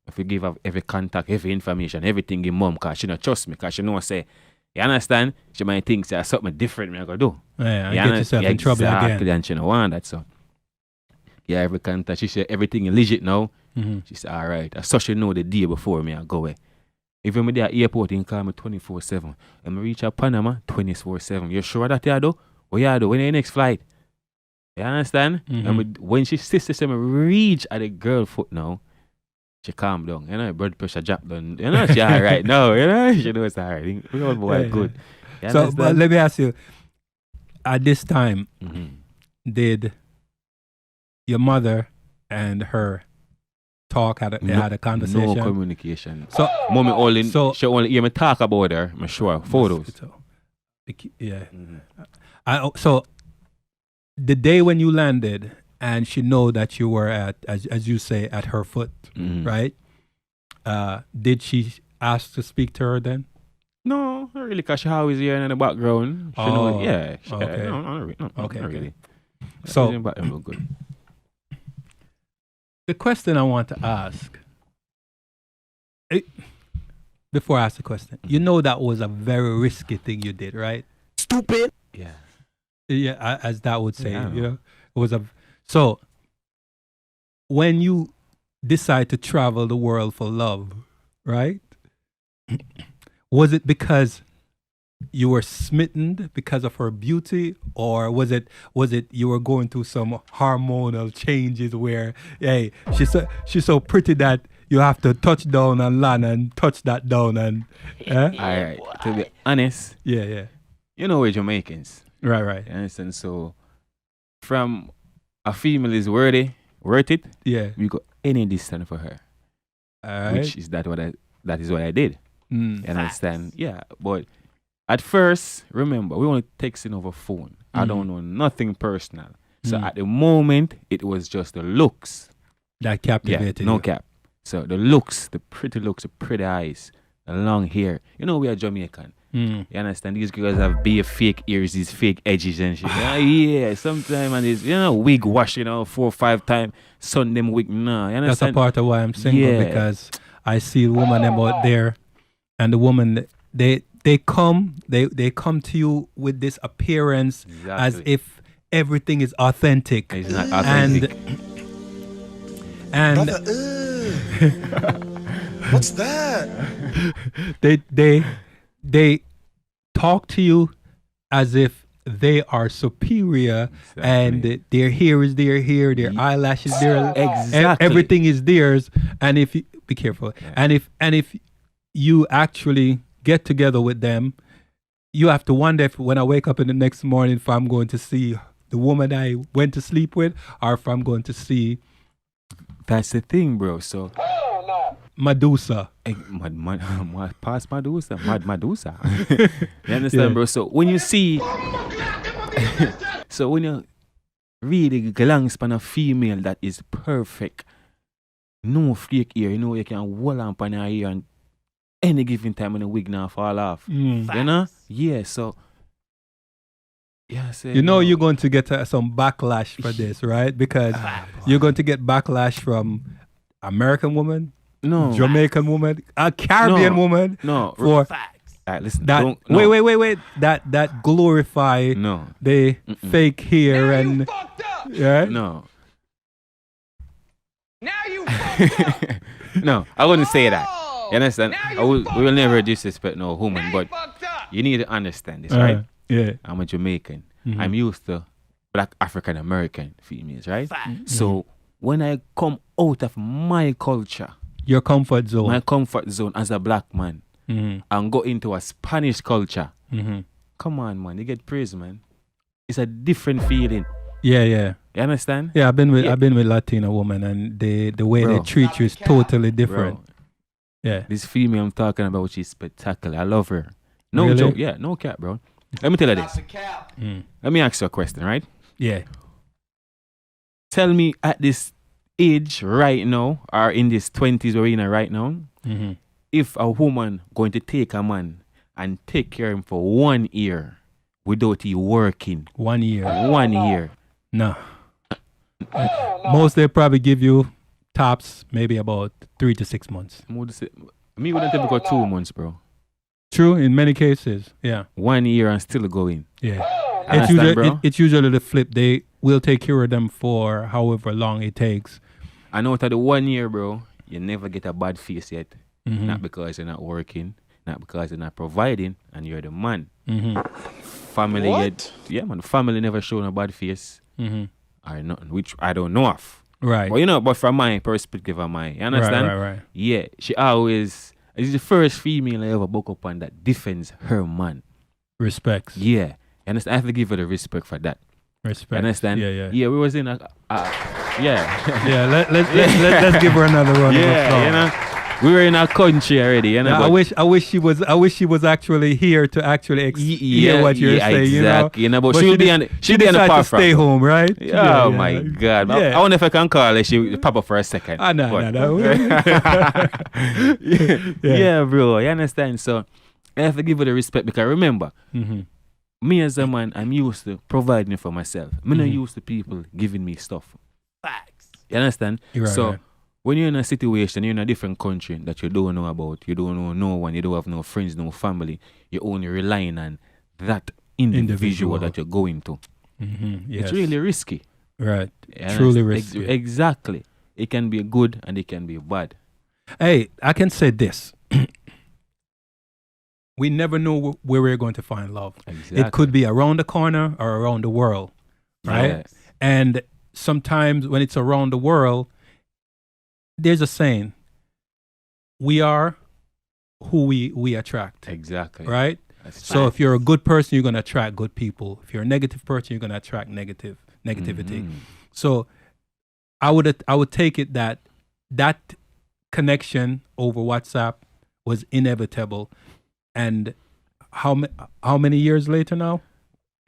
Speaker 2: If you give her every contact, every information, everything give mom, because she don't trust me, because she know say, you understand? She might think there's something different me I gotta do.
Speaker 1: Yeah,
Speaker 2: You
Speaker 1: and get yourself in trouble
Speaker 2: exactly,
Speaker 1: again.
Speaker 2: and she don't want that, so. Yeah, every contact. She said, everything is legit now.
Speaker 1: Mm-hmm.
Speaker 2: She said, all right. So she know the day before me I go away. If I'm there at airport, you can call me 24/7. And I reach out Panama 24/7. You sure that you do? What you do? When your next flight? You understand?
Speaker 1: Mhm.
Speaker 2: And when she sister said me reach at the girl foot now, she calm down. You know, blood pressure drop down. You know, she all right now. You know, she knows it's all right. We all boy
Speaker 1: Yeah,
Speaker 2: good. You
Speaker 1: So, but
Speaker 2: understand?
Speaker 1: let me ask you. At this time,
Speaker 2: Mhm.
Speaker 1: did your mother and her talk? They had a conversation.
Speaker 2: No communication.
Speaker 1: So,
Speaker 2: Mommy only,
Speaker 1: So-
Speaker 2: she only hear me talk about her. I'm sure. Photos.
Speaker 1: Yeah.
Speaker 2: Mhm.
Speaker 1: So the day when you landed and she know that you were at, as you say, at her foot,
Speaker 2: Mhm.
Speaker 1: right? Did she ask to speak to her then?
Speaker 2: No, not really, because she always here in the background. She
Speaker 1: Oh,
Speaker 2: know, yeah. She,
Speaker 1: okay.
Speaker 2: No, not
Speaker 1: Okay,
Speaker 2: not
Speaker 1: okay.
Speaker 2: really.
Speaker 1: So-
Speaker 2: She's in background look good.
Speaker 1: The question I want to ask, before I ask the question, you know that was a very risky thing you did, right?
Speaker 4: Stupid.
Speaker 2: Yeah.
Speaker 1: Yeah, as that would say,
Speaker 2: Yeah, I
Speaker 1: you
Speaker 2: know.
Speaker 1: know, it was so when you decide to travel the world for love, right? Was it because you were smitten because of her beauty, or was it you were going through some hormonal changes where, hey, she's so pretty that you have to touch down and land and touch that down and
Speaker 2: Alright, to be honest,
Speaker 1: yeah,
Speaker 2: you know we're Jamaicans.
Speaker 1: right,
Speaker 2: You understand? So from a female is worth it,
Speaker 1: yeah,
Speaker 2: we got any distance for her.
Speaker 1: all
Speaker 2: Which
Speaker 1: right.
Speaker 2: is that is what I did.
Speaker 1: Mm.
Speaker 2: You understand? Yeah. But at first, remember, we only texting over phone. I don't know nothing personal. So at the moment, it was just the looks.
Speaker 1: That
Speaker 2: Yeah,
Speaker 1: captivated
Speaker 2: no
Speaker 1: you.
Speaker 2: cap. So the looks, the pretty eyes, the long hair. You know we are Jamaican.
Speaker 1: Mm.
Speaker 2: You understand? These girls have bare fake ears, these fake edges and shit. Yeah, sometimes and it's wig wash, 4 or 5 times. Sun them wig. Nah, you
Speaker 1: That's a
Speaker 2: understand?
Speaker 1: part of why I'm single,
Speaker 2: Yeah.
Speaker 1: because I see women them out there, and the woman they come to you with this appearance as
Speaker 2: Exactly.
Speaker 1: if everything is authentic,
Speaker 2: It's not authentic.
Speaker 1: and
Speaker 4: Brother, what's that?
Speaker 1: they talk to you as if they are superior, and their hair is their hair, their eyelashes, their
Speaker 2: Exactly.
Speaker 1: everything is theirs. And if you be careful, and if you actually get together with them, you have to wonder if, when I wake up in the next morning, if I'm going to see the woman I went to sleep with, or if I'm going to see
Speaker 2: That's the thing, bro. So,
Speaker 1: Medusa.
Speaker 2: past Medusa, Mad Medusa. You understand,
Speaker 1: Yeah.
Speaker 2: bro? So when you see, so when you really glance on a female that is perfect, no fake ear, you can hold on on her ear and any given time when the wig now fall off.
Speaker 1: Mm.
Speaker 2: You know? Yeah. So, yeah. So,
Speaker 1: You're going to get some backlash for this, right? Because you're going to get backlash from American woman,
Speaker 2: no,
Speaker 1: Jamaican woman, a Caribbean
Speaker 2: No.
Speaker 1: woman,
Speaker 2: no.
Speaker 1: for
Speaker 2: Alright, listen.
Speaker 1: that.
Speaker 2: don't- no,
Speaker 1: Wait. That glorify
Speaker 2: No,
Speaker 1: the fake hair and
Speaker 3: Fucked up.
Speaker 1: yeah.
Speaker 2: no.
Speaker 3: Now you fucked up.
Speaker 2: No, I wouldn't say that.
Speaker 3: Oh,
Speaker 2: You understand?
Speaker 3: now
Speaker 2: We will
Speaker 3: fucked
Speaker 2: never
Speaker 3: up.
Speaker 2: disrespect no woman,
Speaker 3: Now
Speaker 2: but
Speaker 3: fucked up.
Speaker 2: you need to understand this, right?
Speaker 1: Yeah.
Speaker 2: I'm a Jamaican.
Speaker 1: Mhm.
Speaker 2: I'm used to black African American females, right? So when I come out of my culture,
Speaker 1: Your comfort zone.
Speaker 2: my comfort zone as a black man,
Speaker 1: Mhm.
Speaker 2: and go into a Spanish culture,
Speaker 1: Mhm.
Speaker 2: come on, man, you get praise, man. It's a different feeling.
Speaker 1: Yeah.
Speaker 2: You understand?
Speaker 1: Yeah, I've been with
Speaker 2: Yeah.
Speaker 1: Latino women, and the way they
Speaker 2: Bro.
Speaker 1: treat you is totally different.
Speaker 2: Bro,
Speaker 1: Yeah.
Speaker 2: this female I'm talking about, she's spectacular. I love her. No
Speaker 1: Really?
Speaker 2: joke. Yeah, no cap, bro. Let me tell you this.
Speaker 1: Mm.
Speaker 2: Let me ask you a question, right?
Speaker 1: Yeah.
Speaker 2: Tell me at this age right now, or in this 20s we're in right now,
Speaker 1: Mm-hmm.
Speaker 2: if a woman going to take a man and take care of him for 1 year without he working,
Speaker 1: 1 year.
Speaker 2: 1 year,
Speaker 1: No. Most they probably give you tops maybe about 3 to 6 months.
Speaker 2: me wouldn't take go 2 months, bro.
Speaker 1: True, in many cases. Yeah.
Speaker 2: 1 year and still going.
Speaker 1: Yeah. It's
Speaker 2: Understand,
Speaker 1: usually,
Speaker 2: bro?
Speaker 1: it's usually the flip. They will take care of them for however long it takes.
Speaker 2: And out of the 1 year, bro, you never get a bad face yet.
Speaker 1: Mhm.
Speaker 2: Not because you're not working, not because you're not providing, and you're the man.
Speaker 1: Mhm.
Speaker 2: Family,
Speaker 4: What?
Speaker 2: yeah, man. Family never shown a bad face
Speaker 1: Mhm.
Speaker 2: or nothing, which I don't know of.
Speaker 1: Right.
Speaker 2: But from my perspective of mine, you understand?
Speaker 1: Right.
Speaker 2: Yeah, she always is the first female I ever woke up on that defends her man.
Speaker 1: Respects.
Speaker 2: Yeah, you understand? I have to give her the respect for that. You
Speaker 1: Respect.
Speaker 2: understand?
Speaker 1: Yeah.
Speaker 2: Yeah, we was in a yeah.
Speaker 1: Yeah, let's give her another round of
Speaker 2: Yeah,
Speaker 1: applause.
Speaker 2: you know, we were in our country already, you know.
Speaker 1: Yeah,
Speaker 2: but
Speaker 1: I wish she was actually here to actually hear what you're saying.
Speaker 2: exactly.
Speaker 1: You know,
Speaker 2: But she'll be on the
Speaker 1: decided to stay home, right?
Speaker 2: Oh my God! But
Speaker 1: Yeah.
Speaker 2: I wonder if I can call her. She pop up for a second.
Speaker 1: No.
Speaker 2: Yeah, bro. You understand? So I have to give her the respect because remember,
Speaker 1: Mm-hmm.
Speaker 2: me as a man, I'm used to providing for myself. I'm not used to people giving me stuff.
Speaker 3: Facts.
Speaker 2: You understand?
Speaker 1: You're right,
Speaker 2: so
Speaker 1: right.
Speaker 2: when you're in a situation, you're in a different country that you don't know about, you don't know no one, you don't have no friends, no family, you're only relying on that individual that you're going to.
Speaker 1: Mm-hmm. Yes.
Speaker 2: It's really risky.
Speaker 1: right.
Speaker 2: You
Speaker 1: Truly
Speaker 2: understand?
Speaker 1: risky.
Speaker 2: Exactly. It can be good and it can be bad.
Speaker 1: Hey, I can say this. we never know where we're going to find love.
Speaker 2: Exactly.
Speaker 1: It could be around the corner or around the world, right?
Speaker 2: Yes.
Speaker 1: And sometimes when it's around the world, there's a saying, we are who we attract,
Speaker 2: Exactly.
Speaker 1: right?
Speaker 2: That's
Speaker 1: So
Speaker 2: facts.
Speaker 1: if you're a good person, you're going to attract good people. If you're a negative person, you're going to attract negativity.
Speaker 2: Mhm.
Speaker 1: So I would take it that connection over WhatsApp was inevitable. And how many years later now?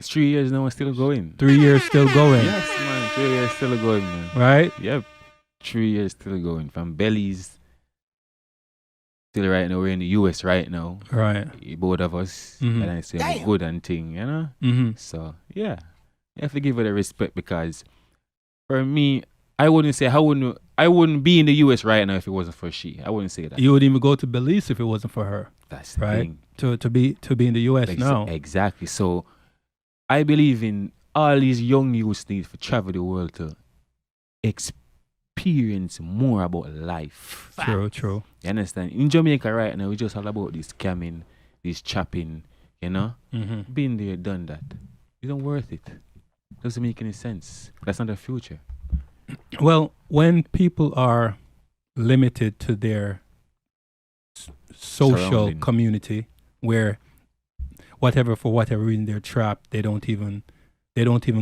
Speaker 2: It's 3 years now, we're still going.
Speaker 1: 3 years still going,
Speaker 2: Yes, man. 3 years still going, man.
Speaker 1: right?
Speaker 2: Yep. 3 years still going. From bellies till right now, we're in the US right now.
Speaker 1: Right.
Speaker 2: Both of us.
Speaker 1: Mhm.
Speaker 2: And I say I'm good and thing, you know?
Speaker 1: Mm-hmm.
Speaker 2: So, yeah. You have to give her the respect because for me, I wouldn't be in the US right now if it wasn't for she. I wouldn't say that.
Speaker 1: You would even go to Belize if it wasn't for her,
Speaker 2: That's the
Speaker 1: right?
Speaker 2: thing.
Speaker 1: To be in the US now.
Speaker 2: Exactly. So I believe in all these young youths need to travel the world to experience more about life.
Speaker 1: True.
Speaker 2: You understand? In Jamaica right now, we just all about this scamming, this chopping, you know?
Speaker 1: Mm-hmm.
Speaker 2: Been there, done that. It's not worth it. Doesn't make any sense. That's not the future.
Speaker 1: Well, when people are limited to their social
Speaker 2: Surrounding.
Speaker 1: community, where for whatever reason they're trapped, they don't even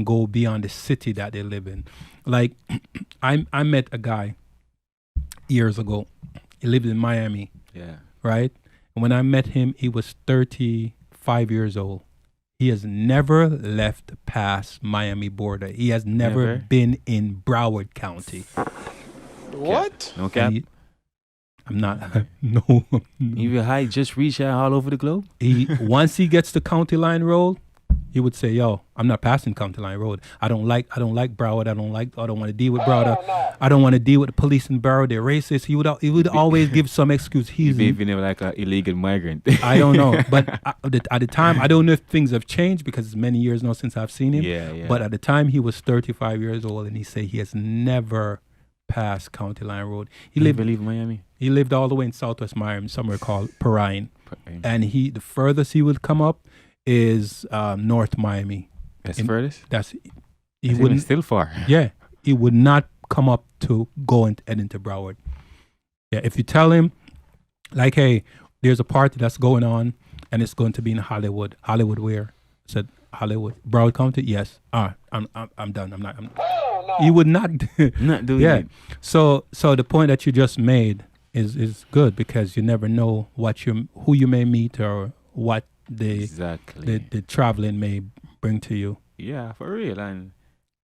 Speaker 1: go beyond the city that they live in. Like I met a guy years ago. He lived in Miami,
Speaker 2: Yeah.
Speaker 1: right? And when I met him, he was 35 years old. He has never left past Miami border. He has never
Speaker 2: Never?
Speaker 1: been in Broward County.
Speaker 4: What?
Speaker 2: No
Speaker 1: And
Speaker 2: cap.
Speaker 1: I'm not. No.
Speaker 2: Even high just reach out all over the globe.
Speaker 1: He once he gets to County Line Road, he would say, "Yo, I'm not passing County Line Road. I don't like Broward. I don't want to deal with Broward. I don't want to deal with the police in Broward. They're racist." He would always give some excuse. He's
Speaker 2: Even like an illegal migrant.
Speaker 1: I don't know, but at the time, I don't know if things have changed because it's many years now since I've seen him.
Speaker 2: Yeah.
Speaker 1: But at the time, he was 35 years old, and he said he has never passed County Line Road. He lived
Speaker 2: Miami.
Speaker 1: He lived all the way in Southwest Miami, somewhere called Perrine, and the furthest he would come up is North Miami.
Speaker 2: That's
Speaker 1: in-
Speaker 2: furthest.
Speaker 1: He
Speaker 2: That's even
Speaker 1: wouldn't.
Speaker 2: still far.
Speaker 1: Yeah, he would not come up to go and head into Broward. Yeah, if you tell him, like, hey, there's a party that's going on, and it's going to be in Hollywood. Hollywood where? I said Hollywood, Broward County. Yes. I'm done. I'm not. He would not.
Speaker 2: Not doing
Speaker 1: Yeah.
Speaker 2: it.
Speaker 1: So the point that you just made is good because you never know who you may meet or what
Speaker 2: Exactly.
Speaker 1: the traveling may bring to you.
Speaker 2: Yeah, for real. And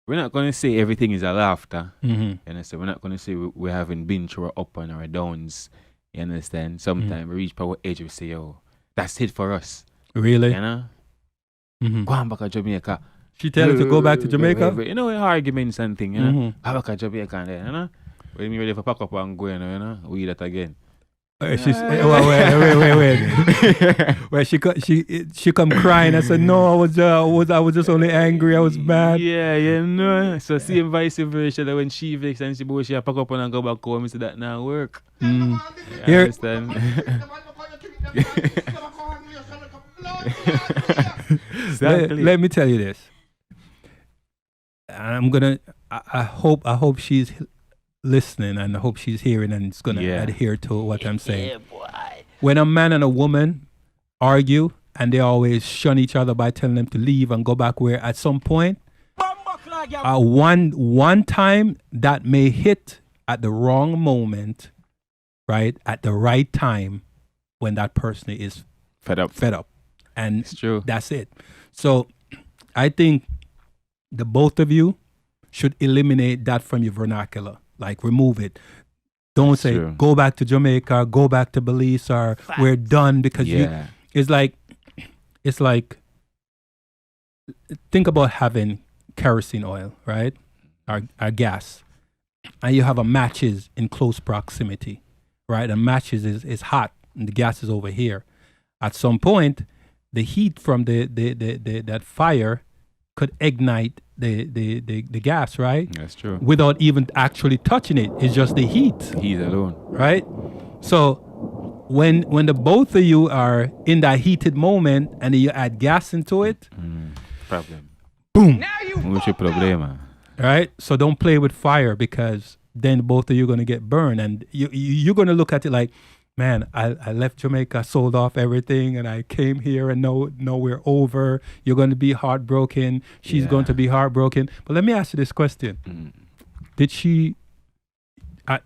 Speaker 2: we're not going to say everything is a laughter.
Speaker 1: Mm-hmm.
Speaker 2: You understand? We're not going to say we haven't been through our up and our downs. You understand? Sometimes we reach power age, we say, yo, that's it for us.
Speaker 1: Really?
Speaker 2: You know?
Speaker 1: Mm-hmm.
Speaker 2: Go on back to Jamaica.
Speaker 1: She tell you to go back to Jamaica.
Speaker 2: You know, arguments and thing, you know?
Speaker 1: Mhm.
Speaker 2: Go back to Jamaica and then, you know? When we ready for pack up and go, you know? We that again.
Speaker 1: She's wait. Well, she come crying. I said no, I was just only angry. I was mad.
Speaker 2: Yeah, you know. So same vice versa. That when she vex and she bullshit, pack up and go back home, so that now work.
Speaker 1: Mm.
Speaker 2: You
Speaker 1: Here-
Speaker 2: understand? Exactly.
Speaker 1: Let me tell you this. I'm gonna. I hope she's listening, and I hope she's hearing, and it's gonna
Speaker 2: Yeah.
Speaker 1: adhere to what I'm saying. When a man and a woman argue, and they always shun each other by telling them to leave and go back, where at some point, one time that may hit at the wrong moment, right at the right time, when that person is
Speaker 2: Fed up.
Speaker 1: and
Speaker 2: It's true.
Speaker 1: that's it. So I think the both of you should eliminate that from your vernacular. Like remove it. Don't say
Speaker 2: true.
Speaker 1: go back to Jamaica, go back to Belize, or we're done, because
Speaker 2: Yeah.
Speaker 1: it's like think about having kerosene oil, right? Or gas. And you have a matches in close proximity, right? And matches is hot and the gas is over here. At some point, the heat from that fire could ignite the gas, right?
Speaker 2: That's true.
Speaker 1: Without even actually touching it. It's just the heat,
Speaker 2: He's alone.
Speaker 1: right? So when the both of you are in that heated moment and you add gas into it,
Speaker 2: Problem.
Speaker 1: boom,
Speaker 2: Mucho problema.
Speaker 1: right? So don't play with fire because then both of you are going to get burned, and you're going to look at it like, man, I left Jamaica, sold off everything, and I came here, and no, we're over. You're going to be heartbroken. She's going to be heartbroken. But let me ask you this question: Did she?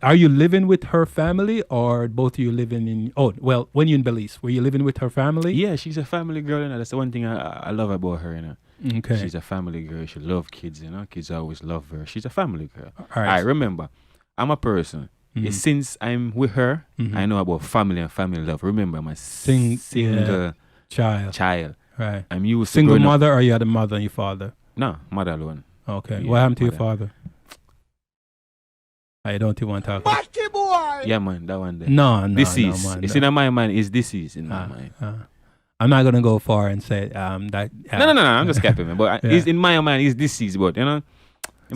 Speaker 1: Are you living with her family, or both of you living in? Oh, well, when you're in Belize, were you living with her family?
Speaker 2: Yeah, she's a family girl, you know. That's the one thing I love about her, you know.
Speaker 1: Okay.
Speaker 2: She's a family girl. She love kids, you know. Kids always love her. She's a family girl.
Speaker 1: All right.
Speaker 2: I remember, I'm a person. Since I'm with her, I know about family and family love. Remember, I'm a single child.
Speaker 1: Right.
Speaker 2: I'm used
Speaker 1: Single
Speaker 2: to
Speaker 1: mother, or you had a mother and your father?
Speaker 2: No, mother alone.
Speaker 1: Okay.
Speaker 2: Yeah,
Speaker 1: What happened to your
Speaker 2: mother.
Speaker 1: father? I don't even want to talk about it.
Speaker 3: Batty boy!
Speaker 2: Yeah, man, that one there.
Speaker 1: No,
Speaker 2: Disease.
Speaker 1: man.
Speaker 2: It's in my mind. It's disease in my mind.
Speaker 1: I'm not gonna go far and say that.
Speaker 2: No. I'm just capping, man. But it's in my mind. It's disease, but you know.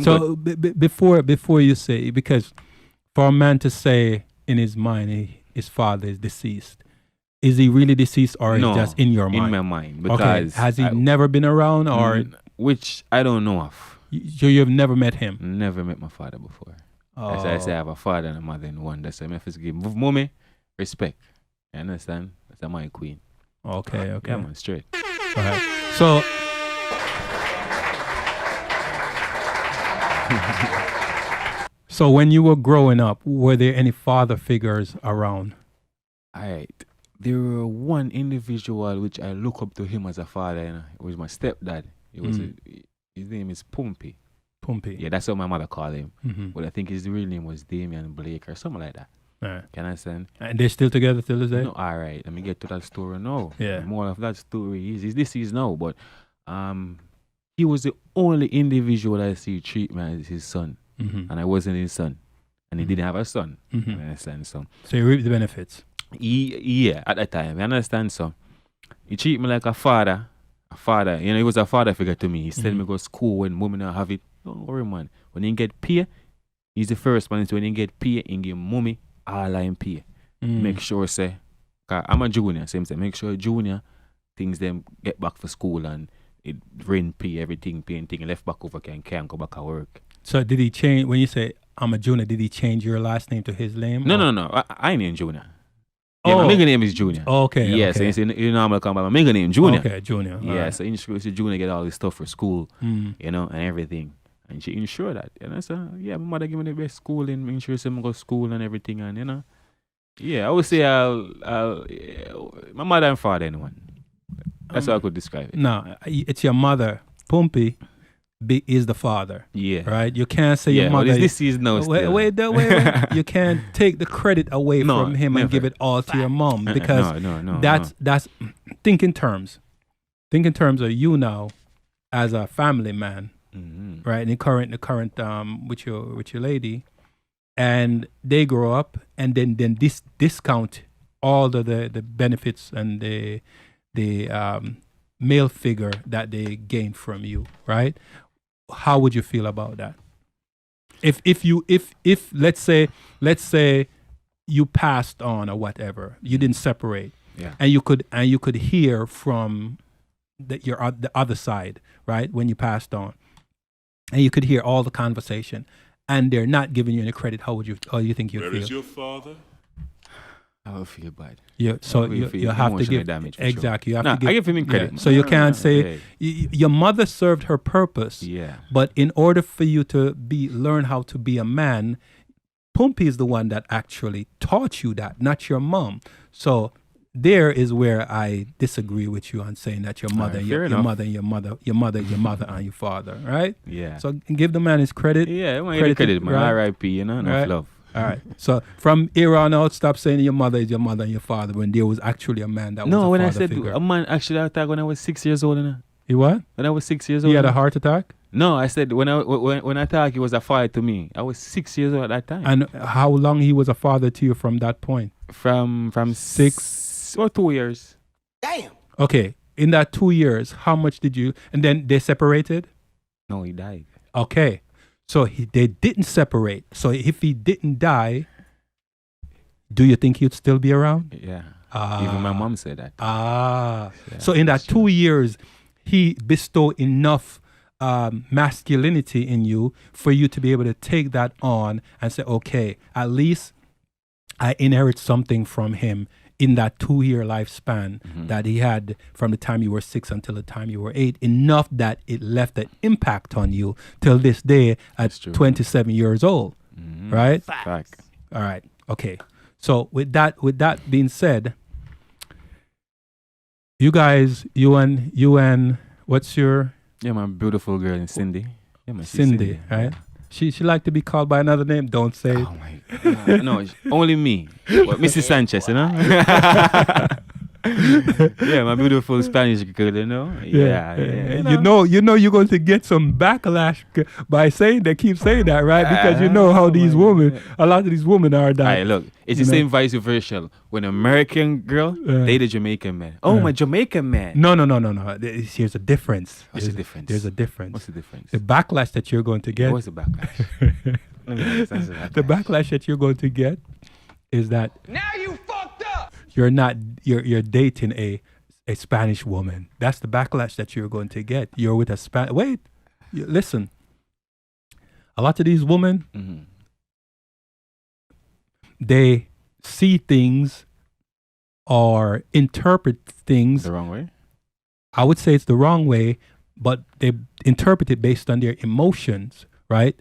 Speaker 1: So before you say, because for a man to say in his mind his father is deceased, is he really deceased, or is just in your mind?
Speaker 2: In my mind, because
Speaker 1: okay. Has he never been around, or
Speaker 2: which I don't know of?
Speaker 1: So you've never met him?
Speaker 2: Never met my father before.
Speaker 1: Oh.
Speaker 2: As I say, I have a father and a mother in one. That's why I have to give mommy respect. You understand? That's my queen.
Speaker 1: Okay.
Speaker 2: Yeah, man, straight.
Speaker 1: All right. So. So when you were growing up, were there any father figures around?
Speaker 2: Alright. There were one individual which I look up to him as a father. You know? It was my stepdad. It was his name is Pumpy.
Speaker 1: Pumpy.
Speaker 2: Yeah, that's what my mother called him.
Speaker 1: Mm-hmm.
Speaker 2: But I think his real name was Damian Blake or something like that.
Speaker 1: Right.
Speaker 2: Can I understand?
Speaker 1: And they're still together till this day?
Speaker 2: No, all right. Let me get to that story now.
Speaker 1: Yeah.
Speaker 2: More of that story is this is now, but he was the only individual I see treat me as his son, and I wasn't his son, and he didn't have a son.
Speaker 1: Mm-hmm.
Speaker 2: You understand? So
Speaker 1: you reap the benefits.
Speaker 2: Yeah, at that time, you understand? So he treat me like a father. A father, you know, he was a father figure to me. He sent me go to school when women don't have it. Don't worry, man. When he get pay, he's the first man. So when he get pay, he give mommy all I pay. Make sure, say, cause I'm a junior, same thing. Make sure junior things them get back for school and it rent pay, everything, pay anything left back over can't go back at work.
Speaker 1: So did he change, when you say I'm a junior, did he change your last name to his name?
Speaker 2: No. I ain't junior. Yeah, my middle name is Junior.
Speaker 1: Okay.
Speaker 2: Yeah,
Speaker 1: okay.
Speaker 2: so you know I'm gonna come by my middle name Junior.
Speaker 1: Okay, Junior.
Speaker 2: Yeah,
Speaker 1: right.
Speaker 2: so Junior get all this stuff for school, you know, and everything. And she ensure that. And I said, yeah, my mother give me the best schooling, make sure I go to school and everything, and you know. Yeah, I would say my mother and father anyone. That's how I could describe it.
Speaker 1: No, it's your mother. Pumpy is the father.
Speaker 2: Yeah.
Speaker 1: Right? You can't say your mother.
Speaker 2: This is no
Speaker 1: wait. You can't take the credit away from him and give it all to your mom, because that's think in terms. Think in terms of you now as a family man, right? And the current with your lady, and they grow up and then discount all the benefits and the male figure that they gain from you, right? How would you feel about that? If let's say you passed on or whatever, you didn't separate, and you could hear from the other side, right, when you passed on, and you could hear all the conversation, and they're not giving you any credit, how do you think you'd feel?
Speaker 3: Where is your father?
Speaker 2: I would feel bad.
Speaker 1: You have to give
Speaker 2: damage
Speaker 1: exactly.
Speaker 2: Sure.
Speaker 1: You have to give,
Speaker 2: I give him credit.
Speaker 1: So you can't say your mother served her purpose.
Speaker 2: Yeah.
Speaker 1: But in order for you to learn how to be a man, Pumpy is the one that actually taught you that, not your mom. So there is where I disagree with you on saying that your mother, your mother and your mother and your father, right?
Speaker 2: Yeah.
Speaker 1: So give the man his credit.
Speaker 2: Yeah, I want to give credit, man.
Speaker 1: Right?
Speaker 2: R.I.P. You know, enough love.
Speaker 1: All right. So from here on out, stop saying your mother is your mother and your father when there was actually a man that was a father
Speaker 2: when I said
Speaker 1: figure.
Speaker 2: a man actually attacked when I was 6 years old. You know?
Speaker 1: He what?
Speaker 2: When I was 6 years old.
Speaker 1: He had a heart attack?
Speaker 2: No, I said when I attacked, he was a father to me. I was 6 years old at that time.
Speaker 1: And how long he was a father to you from that point?
Speaker 2: From 6 or 2 years.
Speaker 3: Damn.
Speaker 1: Okay. In that 2 years, how much did you... And then they separated?
Speaker 2: No, he died.
Speaker 1: Okay. So they didn't separate. So if he didn't die, do you think you'd still be around?
Speaker 2: Yeah. Even my mom said that.
Speaker 1: Yeah, so in that
Speaker 2: that's true.
Speaker 1: 2 years, he bestowed enough masculinity in you for you to be able to take that on and say, okay, at least I inherit something from him in that 2 year lifespan that he had from the time you were 6 until the time you were 8, enough that it left an impact on you till this day at 27 years old, right?
Speaker 2: Fact.
Speaker 1: All right. Okay. So with that being said, you guys, you and what's your
Speaker 2: Yeah, my beautiful girl, Cindy. Yeah, man, she's
Speaker 1: Cindy, right? She like to be called by another name. Don't say it.
Speaker 2: Oh my God. No, only me. But Mrs. Sanchez, you know? Yeah, my beautiful Spanish girl, you know? Yeah.
Speaker 1: You know you're going to get some backlash by saying that, keep saying that, right? Because you know how these women, a lot of these women are that.
Speaker 2: Alright, look, it's the same vice versa. When an American girl date a Jamaican man. Oh, my Jamaican man.
Speaker 1: No. Here's a difference.
Speaker 2: What's the difference?
Speaker 1: There's a difference.
Speaker 2: What's the difference?
Speaker 1: The backlash that you're going to get.
Speaker 2: What's the backlash? Let me understand
Speaker 1: The backlash that you're going to get is that
Speaker 3: Now you fucked up.
Speaker 1: you're dating a Spanish woman. That's the backlash that you're going to get. You're with a listen. A lot of these women, they see things or interpret things
Speaker 2: The wrong way?
Speaker 1: I would say it's the wrong way, but they interpret it based on their emotions, right?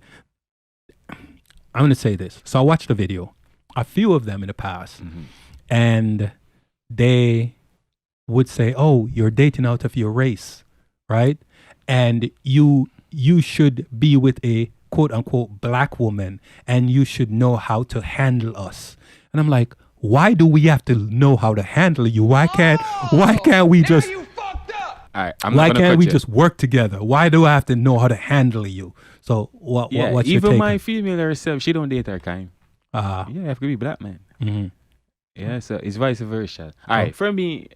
Speaker 1: I'm going to say this. So I watched a video, a few of them in the past, and they would say, oh, you're dating out of your race, right? And you should be with a quote unquote black woman and you should know how to handle us. And I'm like, why do we have to know how to handle you? Why can't we just
Speaker 3: You fucked up.
Speaker 2: All right, I'm
Speaker 1: why
Speaker 2: not gonna
Speaker 1: can't
Speaker 2: cut
Speaker 1: we
Speaker 2: you.
Speaker 1: just work together? Why do I have to know how to handle you? So what's your
Speaker 2: even
Speaker 1: take?
Speaker 2: my female herself, she don't date her kind.
Speaker 1: Uh-huh.
Speaker 2: Yeah, I have to be black man.
Speaker 1: Mhm.
Speaker 2: Yeah, so it's vice versa. All right, for me,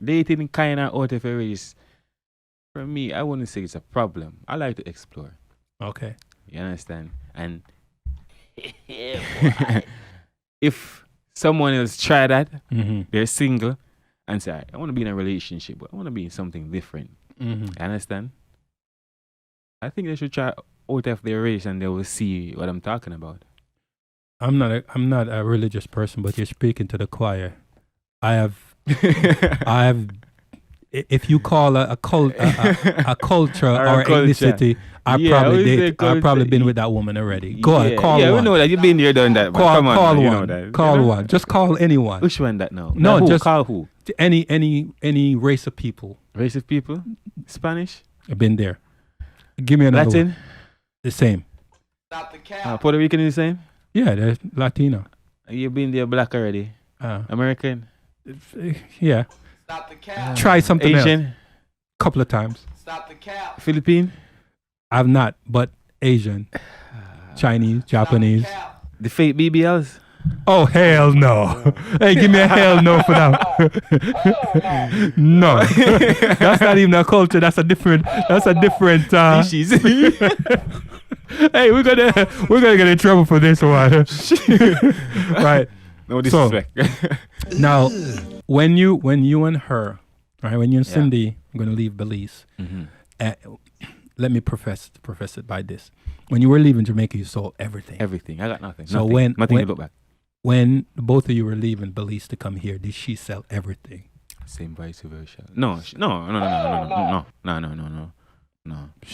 Speaker 2: dating kind of out of a race, for me, I wouldn't say it's a problem. I like to explore.
Speaker 1: Okay.
Speaker 2: You understand? And if someone else try that, they're single, and say, I want to be in a relationship, but I want to be in something different. You understand? I think they should try out of their race and they will see what I'm talking about.
Speaker 1: I'm not a religious person, but you're speaking to the choir. I have if you call a culture or ethnicity, I've probably been with that woman already. Go on, call one.
Speaker 2: we know that. You've been there, done that.
Speaker 1: Call
Speaker 2: Come on,
Speaker 1: one.
Speaker 2: you know that.
Speaker 1: Call one. Just call anyone.
Speaker 2: Which one that now?
Speaker 1: No,
Speaker 2: who?
Speaker 1: just
Speaker 2: Call who?
Speaker 1: Any race of people.
Speaker 2: Race of people? Spanish?
Speaker 1: I've been there. Give me another
Speaker 2: Latin?
Speaker 1: one. The same.
Speaker 3: Stop the cap.
Speaker 2: Puerto Rican is the same?
Speaker 1: Yeah, there's Latino.
Speaker 2: You've been there black already? American?
Speaker 1: Yeah.
Speaker 3: Stop the cap.
Speaker 1: Try something else.
Speaker 2: Asian?
Speaker 1: Couple of times.
Speaker 3: Stop the cap.
Speaker 2: Philippine?
Speaker 1: I've not, but Asian, Chinese, Japanese.
Speaker 2: The fake BBLs?
Speaker 1: Oh, hell no. Hey, give me a hell no for that. No. That's not even a culture. That's a different
Speaker 2: Species.
Speaker 1: Hey, we're gonna get in trouble for this one. Right.
Speaker 2: No disrespect.
Speaker 1: Now, when you and her, right, when you and Cindy are gonna leave Belize, let me preface it by this. When you were leaving Jamaica, you sold everything.
Speaker 2: Everything. I got nothing.
Speaker 1: So
Speaker 2: nothing to look back.
Speaker 1: When both of you were leaving Belize to come here, did she sell everything?
Speaker 2: Same vice versa. No.
Speaker 1: She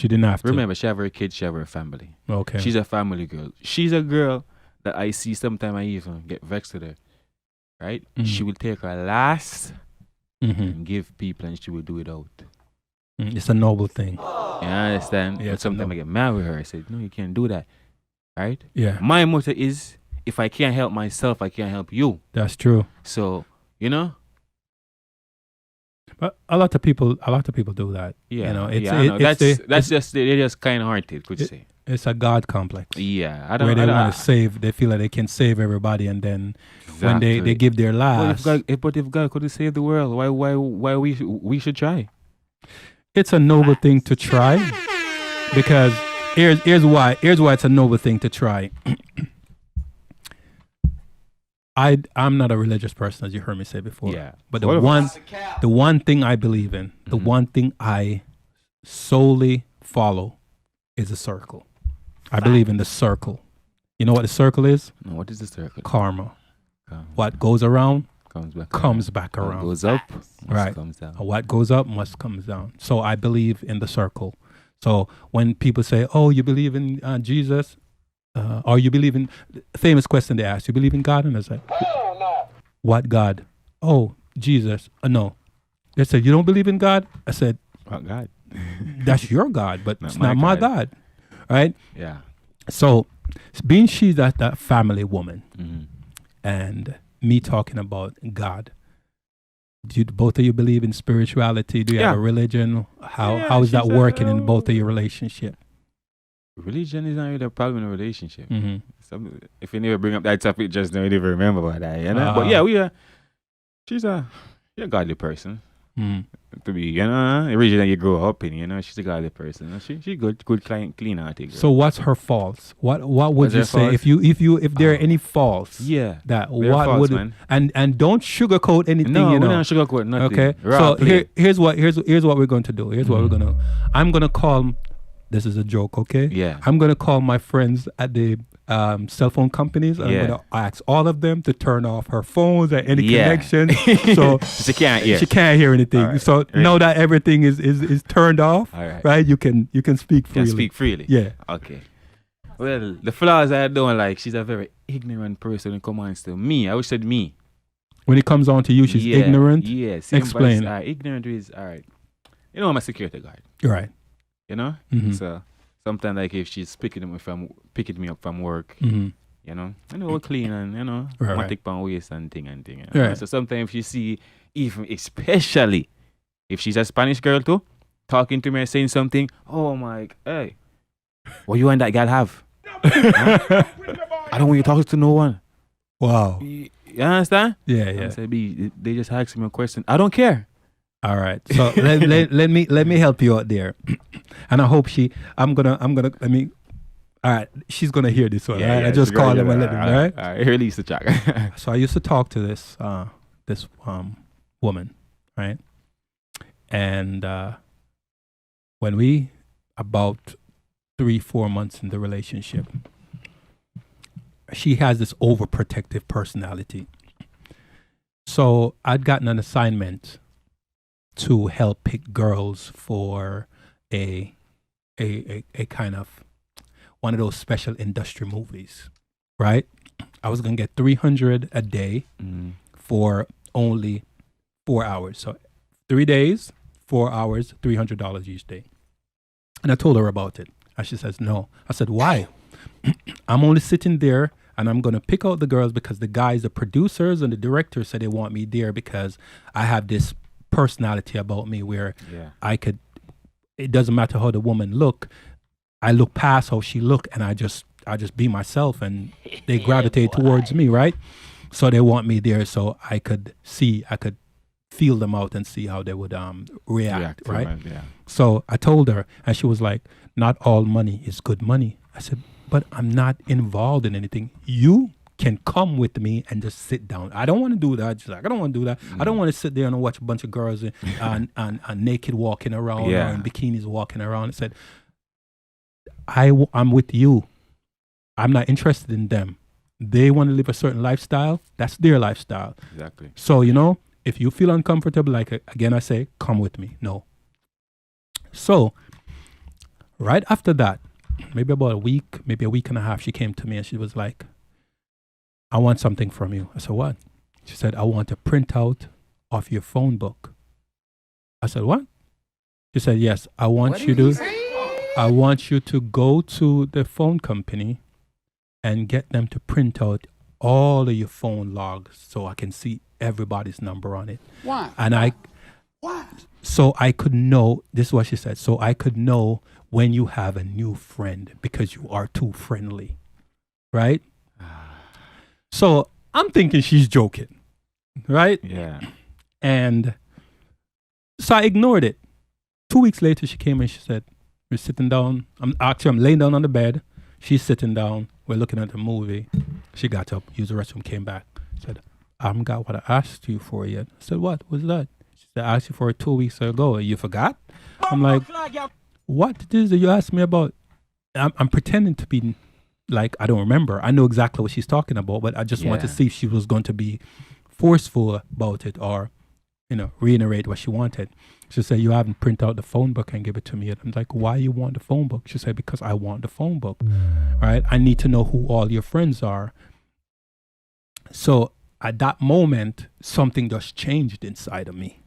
Speaker 1: didn't have to.
Speaker 2: Remember, she have her kids, she have her family.
Speaker 1: Okay.
Speaker 2: She's a family girl. She's a girl that I see sometimes I even get vexed with her. Right? She will take her last and give people and she will do it out.
Speaker 1: It's a noble thing.
Speaker 2: You understand?
Speaker 1: Yeah,
Speaker 2: But sometimes I get mad with her. I said, no, you can't do that. Right?
Speaker 1: Yeah.
Speaker 2: My motto is, if I can't help myself, I can't help you.
Speaker 1: That's true.
Speaker 2: So, you know?
Speaker 1: But a lot of people do that.
Speaker 2: Yeah.
Speaker 1: You know,
Speaker 2: I know. That's just, they're just kind-hearted, could you say.
Speaker 1: It's a God complex.
Speaker 2: Yeah.
Speaker 1: Where they want to save, they feel like they can save everybody, and then when they give their last.
Speaker 2: But if God could save the world, why we should try?
Speaker 1: It's a noble thing to try, because here's why it's a noble thing to try. I'm not a religious person, as you heard me say before.
Speaker 2: Yeah.
Speaker 1: But
Speaker 2: What about-
Speaker 1: the one thing I believe in, the one thing I solely follow is a circle. I believe in the circle. You know what the circle is?
Speaker 2: No, what is the circle?
Speaker 1: Karma. What goes around
Speaker 2: Comes back
Speaker 1: around.
Speaker 2: What goes up,
Speaker 1: Right.
Speaker 2: comes down.
Speaker 1: What goes up must comes down. So I believe in the circle. So when people say, "Oh, you believe in Jesus," or you believe in, famous question they ask, "You believe in God?" And I say, "What God?" "Oh, Jesus." No. They said, "You don't believe in God?" I said,
Speaker 2: Oh God.
Speaker 1: "That's your God, but
Speaker 2: Not
Speaker 1: it's
Speaker 2: my
Speaker 1: not my
Speaker 2: God."
Speaker 1: God." Right?
Speaker 2: Yeah.
Speaker 1: So being she's that family woman,
Speaker 2: Mm-hmm.
Speaker 1: and me talking about God. Do you, both of you believe in spirituality? Do you have a religion? How is that
Speaker 2: she said,
Speaker 1: working in both of your relationship?
Speaker 2: Religion is not really a problem in a relationship.
Speaker 1: Mm-hmm.
Speaker 2: If you never bring up that topic, just don't even remember about that. You know?
Speaker 1: Ah.
Speaker 2: But yeah, we are. She's a godly person.
Speaker 1: Mm.
Speaker 2: To be, originally you grow up in, she's a godly person. She good, clean hearted.
Speaker 1: So what's her faults? What would
Speaker 2: What's
Speaker 1: you
Speaker 2: her
Speaker 1: say
Speaker 2: faults?
Speaker 1: if there are any faults?
Speaker 2: Yeah.
Speaker 1: That
Speaker 2: There are
Speaker 1: what
Speaker 2: faults,
Speaker 1: would
Speaker 2: man.
Speaker 1: and don't sugarcoat anything.
Speaker 2: No,
Speaker 1: you
Speaker 2: we
Speaker 1: know.
Speaker 2: don't sugarcoat nothing.
Speaker 1: Okay.
Speaker 2: Raw
Speaker 1: So
Speaker 2: play.
Speaker 1: here's what we're going to do. Here's what we're gonna. I'm gonna call. This is a joke, okay?
Speaker 2: Yeah.
Speaker 1: I'm gonna call my friends at the cell phone companies. And
Speaker 2: Yeah.
Speaker 1: I'm gonna ask all of them to turn off her phones and any
Speaker 2: Yeah.
Speaker 1: connections. So
Speaker 2: She can't hear.
Speaker 1: she can't hear anything.
Speaker 2: All right.
Speaker 1: So
Speaker 2: Right.
Speaker 1: now that everything is turned off,
Speaker 2: All right.
Speaker 1: right? You can speak freely.
Speaker 2: Can speak freely.
Speaker 1: Yeah.
Speaker 2: Okay. Well, the flaws I don't like, she's a very ignorant person when it comes to me. I wish said me.
Speaker 1: When it comes on to you, she's
Speaker 2: Yeah,
Speaker 1: ignorant.
Speaker 2: Yeah.
Speaker 1: Explain.
Speaker 2: Ignorant is, all right. I'm a security guard.
Speaker 1: Right. Mhm.
Speaker 2: So sometimes like if she's picking me up from work,
Speaker 1: Mm-hmm.
Speaker 2: we're clean and
Speaker 1: Right,
Speaker 2: matic pan waist and thing.
Speaker 1: Right.
Speaker 2: So sometimes if you see, even especially if she's a Spanish girl too, talking to me or saying something, oh my, hey, what you and that girl have? I don't want you talking to no one.
Speaker 1: Wow.
Speaker 2: You understand?
Speaker 1: Yeah,
Speaker 2: I
Speaker 1: yeah.
Speaker 2: said, they just asked me a question. I don't care.
Speaker 1: All right. So let me help you out there. And I hope I'm gonna let me. All right, she's gonna hear this one. Right? I just call them and let them. All right.
Speaker 2: All right, release the track.
Speaker 1: So I used to talk to this woman, right? And when we about 3-4 months in the relationship, she has this overprotective personality. So I'd gotten an assignment to help pick girls for a kind of one of those special industry movies, right? I was gonna get $300 a day for only 4 hours. So 3 days, 4 hours, $300 each day. And I told her about it. And she says, no. I said, why? I'm only sitting there and I'm going to pick out the girls because the guys, the producers and the directors said they want me there because I have this personality about me where I could, it doesn't matter how the woman look. I look past how she look and I just be myself and they gravitate towards me, right? So they want me there so I could feel them out and see how they would react, right?
Speaker 2: Yeah.
Speaker 1: So I told her and she was like, not all money is good money. I said, but I'm not involved in anything. You can come with me and just sit down. I don't want to do that. She's like, I don't want to do that. I don't want to sit there and watch a bunch of girls and naked walking around or in bikinis walking around. I said, I'm with you. I'm not interested in them. They want to live a certain lifestyle. That's their lifestyle.
Speaker 2: Exactly.
Speaker 1: So, if you feel uncomfortable, like again, I say, come with me. No. So, right after that, maybe about a week and a half, she came to me and she was like, I want something from you. I said, what? She said, I want a printout of your phone book. I said, what? She said, yes, I want you to go to the phone company and get them to print out all of your phone logs so I can see everybody's number on it.
Speaker 4: Why?
Speaker 1: And so I could know, this is what she said, so I could know when you have a new friend because you are too friendly, right? So I'm thinking she's joking, right?
Speaker 2: Yeah.
Speaker 1: And so I ignored it. 2 weeks later, she came and she said, we're sitting down. I'm laying down on the bed. She's sitting down. We're looking at a movie. She got up, used the restroom, came back. said, I haven't got what I asked you for yet. I said, what was that? She said, I asked you for it 2 weeks ago. You forgot? I'm like, what is it you asked me about? I'm pretending to be like, I don't remember. I know exactly what she's talking about, but I just want to see if she was going to be forceful about it or, reiterate what she wanted. She said, you haven't print out the phone book and give it to me yet. I'm like, why you want the phone book? She said, because I want the phone book, right? I need to know who all your friends are. So at that moment, something just changed inside of me.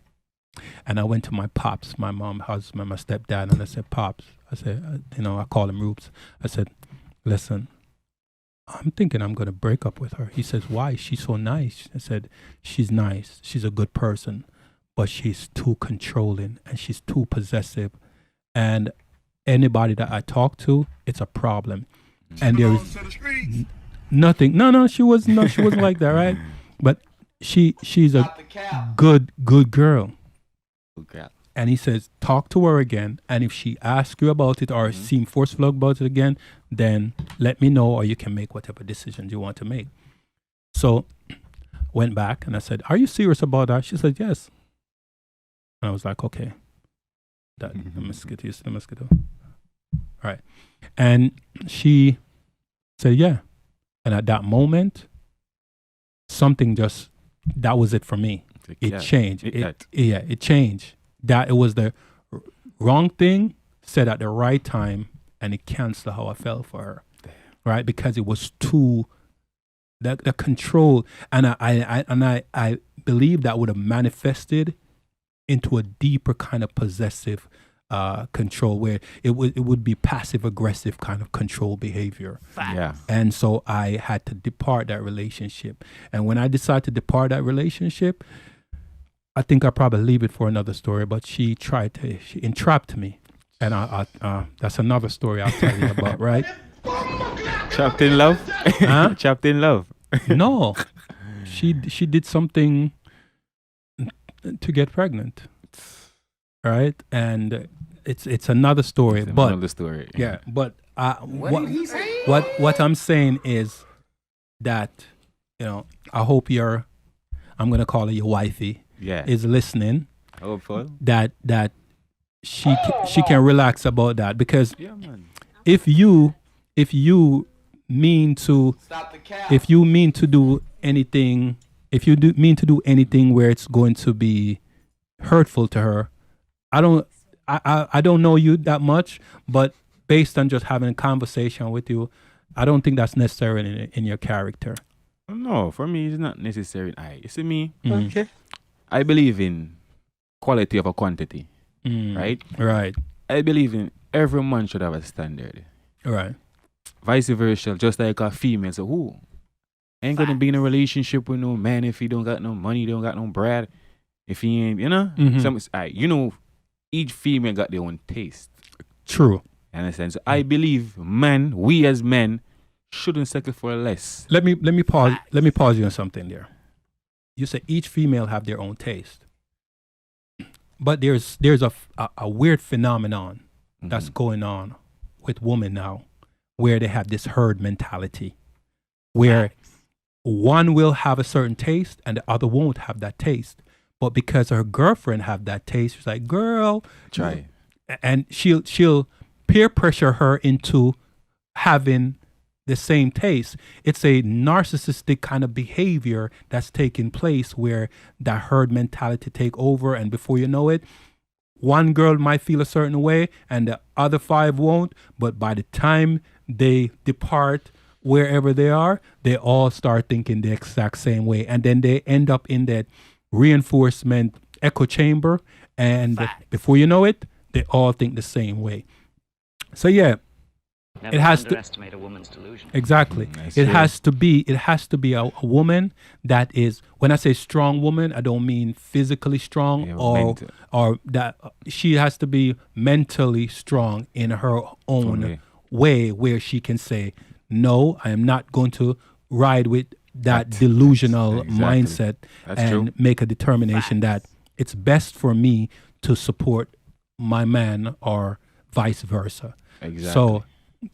Speaker 1: And I went to my pops, my mom, husband, my stepdad, and I said, Pops, I said, I call him Roops. I said, listen, I'm thinking I'm going to break up with her. He says, why? She's so nice. I said, she's nice. She's a good person, but she's too controlling and she's too possessive. And anybody that I talk to, it's a problem. And there is nothing. No, she wasn't like that, right? But she's a good girl. And he says, talk to her again. And if she asks you about it or seem forceful about it again, then let me know or you can make whatever decisions you want to make. So went back and I said, are you serious about that? She said, yes. And I was like, okay. The mosquito. All right. And she said, yeah. And at that moment, something that was it for me. It changed. It changed. That it was the wrong thing said at the right time, and it canceled how I felt for her, right? Because it was too the control, and I believe that would have manifested into a deeper kind of possessive control, where it would be passive aggressive kind of control behavior.
Speaker 2: Yeah.
Speaker 1: And so I had to depart that relationship, and when I decided to depart that relationship, I think I'll probably leave it for another story, but she entrapped me. And that's another story I'll tell you about, right?
Speaker 2: Trapped in love?
Speaker 1: Huh?
Speaker 2: Trapped in love?
Speaker 1: No. She did something to get pregnant. Right? And it's another story.
Speaker 2: Another story.
Speaker 1: Yeah, but what I'm saying is that, I hope I'm going to call her your wifey.
Speaker 2: Yeah.
Speaker 1: Is listening.
Speaker 2: Hopeful.
Speaker 1: That she can relax about that, because if you mean to do anything where it's going to be hurtful to her, I don't know you that much, but based on just having a conversation with you, I don't think that's necessary in your character.
Speaker 2: No, for me it's not necessary. You see me?
Speaker 4: Okay.
Speaker 2: I believe in quality over quantity, right?
Speaker 1: Right.
Speaker 2: I believe in every man should have a standard.
Speaker 1: Right.
Speaker 2: Vice versa, just like a female. So who ain't going to be in a relationship with no man if he don't got no money, don't got no bread, if he ain't, each female got their own taste.
Speaker 1: True.
Speaker 2: Understand? So I believe we as men shouldn't settle for less.
Speaker 1: Let me pause you on something there. You say each female have their own taste, but there's a weird phenomenon that's going on with women now, where they have this herd mentality, where one will have a certain taste and the other won't have that taste, but because her girlfriend have that taste, she's like, girl,
Speaker 2: try,
Speaker 1: and she'll peer pressure her into having the same taste. It's a narcissistic kind of behavior that's taking place, where that herd mentality take over, and before you know it, one girl might feel a certain way and the other 5 won't, but by the time they depart wherever they are, they all start thinking the exact same way, and then they end up in that reinforcement echo chamber, and before you know it, they all think the same way. So yeah,
Speaker 5: Never
Speaker 1: it has to
Speaker 5: underestimate a woman's delusion.
Speaker 1: Exactly. It has to be a woman that is, when I say strong woman, I don't mean physically strong, or that she has to be mentally strong in her own way, where she can say, no, I am not going to ride with that delusional mindset.
Speaker 2: That's
Speaker 1: and
Speaker 2: true.
Speaker 1: Make a determination that it's best for me to support my man or vice versa.
Speaker 2: Exactly.
Speaker 1: So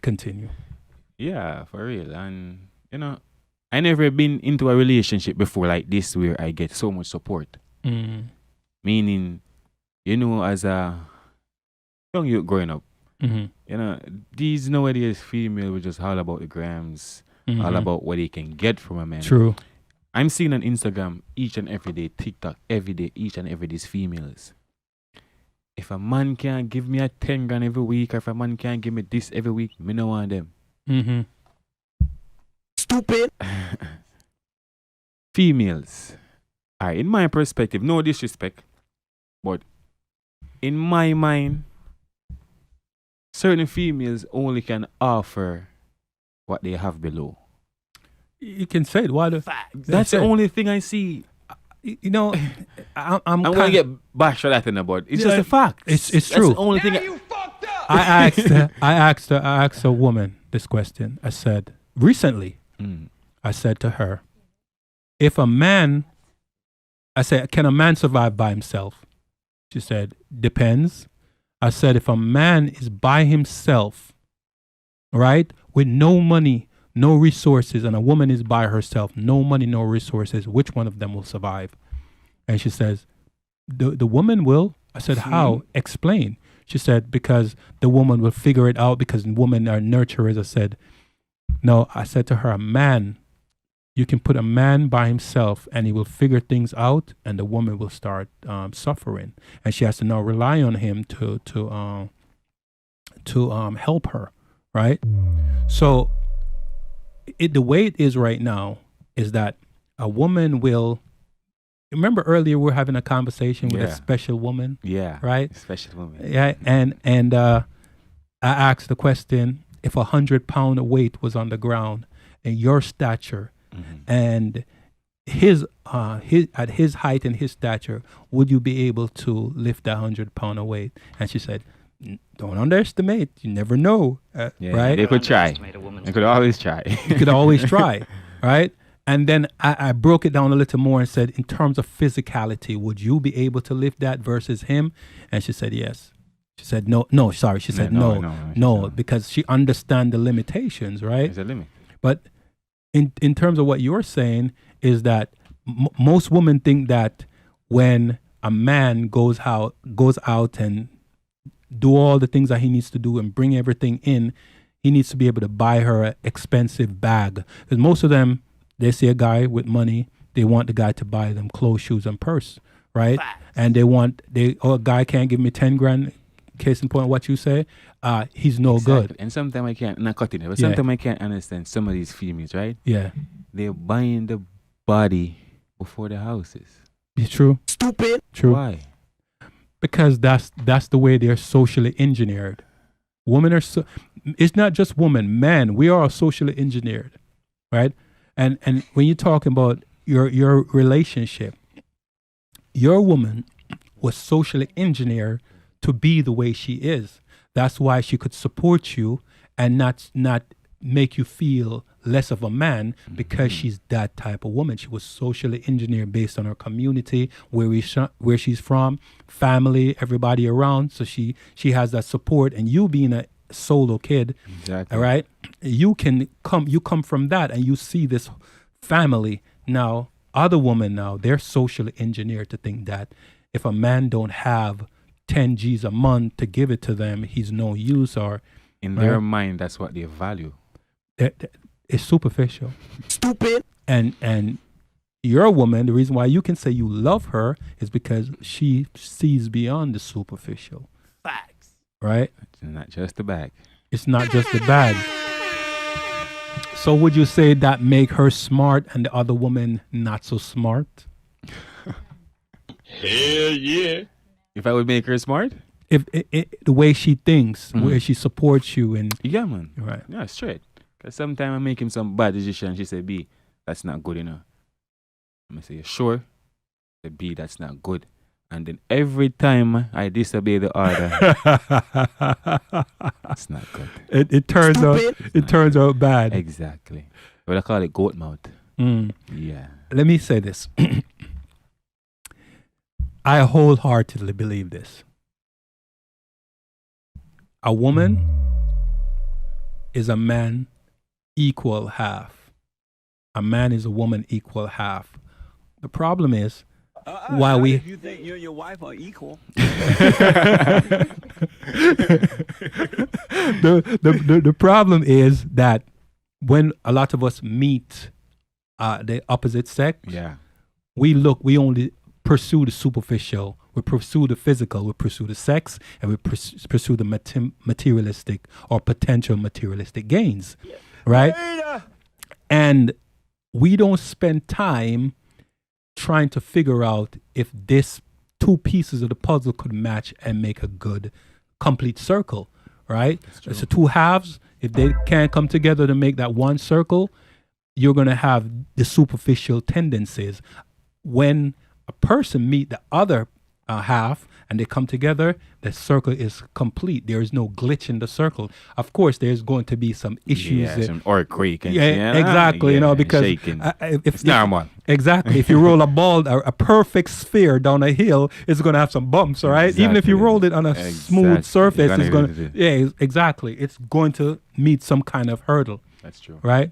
Speaker 1: continue.
Speaker 2: Yeah, for real. And I never been into a relationship before like this where I get so much support.
Speaker 1: Mm.
Speaker 2: Meaning, as a young youth growing up, these nowadays female were just all about the grams, all about what they can get from a man.
Speaker 1: True.
Speaker 2: I'm seeing on Instagram each and every day, TikTok every day, each and every day's females. If a man can't give me a 10 grand every week, or if a man can't give me this every week, me no want them.
Speaker 1: Mm-hmm.
Speaker 4: Stupid.
Speaker 2: Females are, in my perspective, no disrespect, but in my mind, certain females only can offer what they have below.
Speaker 1: You can say it. Why the
Speaker 2: That's the only thing I see.
Speaker 1: You know, I'm
Speaker 2: gonna get bashed for that in the bud. It's just a fact.
Speaker 1: It's
Speaker 2: That's
Speaker 1: true.
Speaker 2: the only thing.
Speaker 3: You fucked up.
Speaker 1: I asked a woman this question. I said recently. I said to her, if a man, I said, can a man survive by himself? She said, depends. I said, if a man is by himself, right, with no money, no resources, and a woman is by herself, no money, no resources, which one of them will survive? And she says, the woman will. I said, how? Explain. She said, because the woman will figure it out, because women are nurturers. I said, no. I said to her, a man, you can put a man by himself and he will figure things out, and the woman will start suffering, and she has to now rely on him to help her, right? So the way it is right now is that a woman will. Remember earlier we were having a conversation with a special woman, right?
Speaker 2: Special woman.
Speaker 1: Yeah, and I asked the question: if 100-pound weight was on the ground and your stature, and his at his height and his stature, would you be able to lift that 100-pound of weight? And she said, don't underestimate. You never know, right?
Speaker 2: They could try. They could always try.
Speaker 1: You could always try, right? And then I broke it down a little more and said, in terms of physicality, would you be able to lift that versus him? And she said, yes. She said, no, sorry. She said, no, because she understands the limitations, right?
Speaker 2: There's a limit.
Speaker 1: But in terms of what you're saying is that most women think that when a man goes out and do all the things that he needs to do and bring everything in, he needs to be able to buy her an expensive bag. Because most of them, they see a guy with money, they want the guy to buy them clothes, shoes, and purse, right? And a guy can't give me 10 grand. Case in point, what you say, he's no good.
Speaker 2: And sometimes I can't, not cutting it, but sometimes I can't understand some of these females, right?
Speaker 1: Yeah.
Speaker 2: They're buying the body before the houses.
Speaker 1: It's true.
Speaker 4: Stupid.
Speaker 1: True.
Speaker 2: Why?
Speaker 1: Because that's the way they're socially engineered. Women are it's not just women, men. We are socially engineered, right? And when you're talking about your relationship, your woman was socially engineered to be the way she is. That's why she could support you and not make you feel less of a man, because she's that type of woman. She was socially engineered based on her community, where she's from, family, everybody around. So she has that support. And you being a solo kid, all right, you come from that, and you see this family. Now, other women now, they're socially engineered to think that if a man don't have 10 G's a month to give it to them, he's no use, or
Speaker 2: in their mind, that's what they value.
Speaker 1: It's superficial.
Speaker 4: Stupid.
Speaker 1: And you're a woman. The reason why you can say you love her is because she sees beyond the superficial.
Speaker 4: Facts.
Speaker 1: Right?
Speaker 2: It's not just the bag.
Speaker 1: It's not just the bag. So would you say that make her smart and the other woman not so smart?
Speaker 3: Hell yeah.
Speaker 2: If I would make her smart?
Speaker 1: If the way she thinks, where she supports you, and
Speaker 2: yeah, man.
Speaker 1: Right.
Speaker 2: Yeah, straight. Because sometimes I make him some bad decision. She said, B, that's not good enough. I'm going to say, you sure? I said, B, that's not good. And then every time I disobey the order, it's not good.
Speaker 1: It turns out bad.
Speaker 2: Exactly. What I call it, goat mouth. Yeah.
Speaker 1: Let me say this. I wholeheartedly believe this. A woman is a man equal half. a man is a woman equal half. The problem is, while we
Speaker 5: You think you and your wife are equal?
Speaker 1: the problem is that when a lot of us meet the opposite sex,
Speaker 2: Yeah.
Speaker 1: we only pursue the superficial, we pursue the physical, we pursue the sex, and we pursue the materialistic or potential materialistic gains, right? And we don't spend time trying to figure out if this two pieces of the puzzle could match and make a good complete circle, right? So two halves, if they can't come together to make that one circle, you're going to have the superficial tendencies. When a person meet the other half and they come together, the circle is complete. There is no glitch in the circle. Of course, there's going to be some issues.
Speaker 2: Yeah, some earthquake. And
Speaker 1: Exactly.
Speaker 2: yeah,
Speaker 1: Because
Speaker 2: shaking.
Speaker 1: If
Speaker 2: normal.
Speaker 1: Exactly. If you roll a ball, a perfect sphere down a hill, it's going to have some bumps, all right? Even if you
Speaker 2: Exactly.
Speaker 1: rolled it on a smooth
Speaker 2: Exactly.
Speaker 1: surface,
Speaker 2: You're
Speaker 1: it's
Speaker 2: gonna
Speaker 1: going
Speaker 2: hit
Speaker 1: to, exactly. It's going to meet some kind of hurdle,
Speaker 2: That's true.
Speaker 1: right?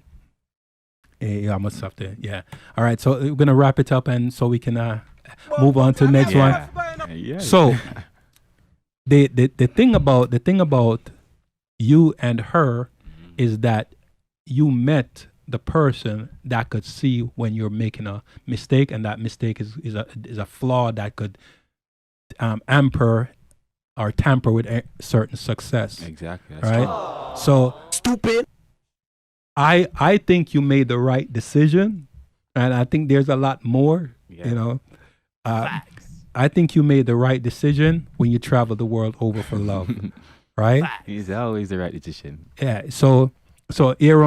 Speaker 1: Yeah, I must have to, yeah. All right, so we're going to wrap it up and so we can move on to the next one.
Speaker 2: Yeah.
Speaker 1: So the thing about you and her is that you met the person that could see when you're making a mistake, and that mistake is a flaw that could hamper or tamper with a certain success.
Speaker 2: Exactly. That's
Speaker 1: Right? So stupid. I think you made the right decision, and I think there's a lot more.
Speaker 2: Yeah.
Speaker 1: You know, I think you made the right decision when you traveled the world over for love, right?
Speaker 2: It's always the right decision.
Speaker 1: Yeah. So from here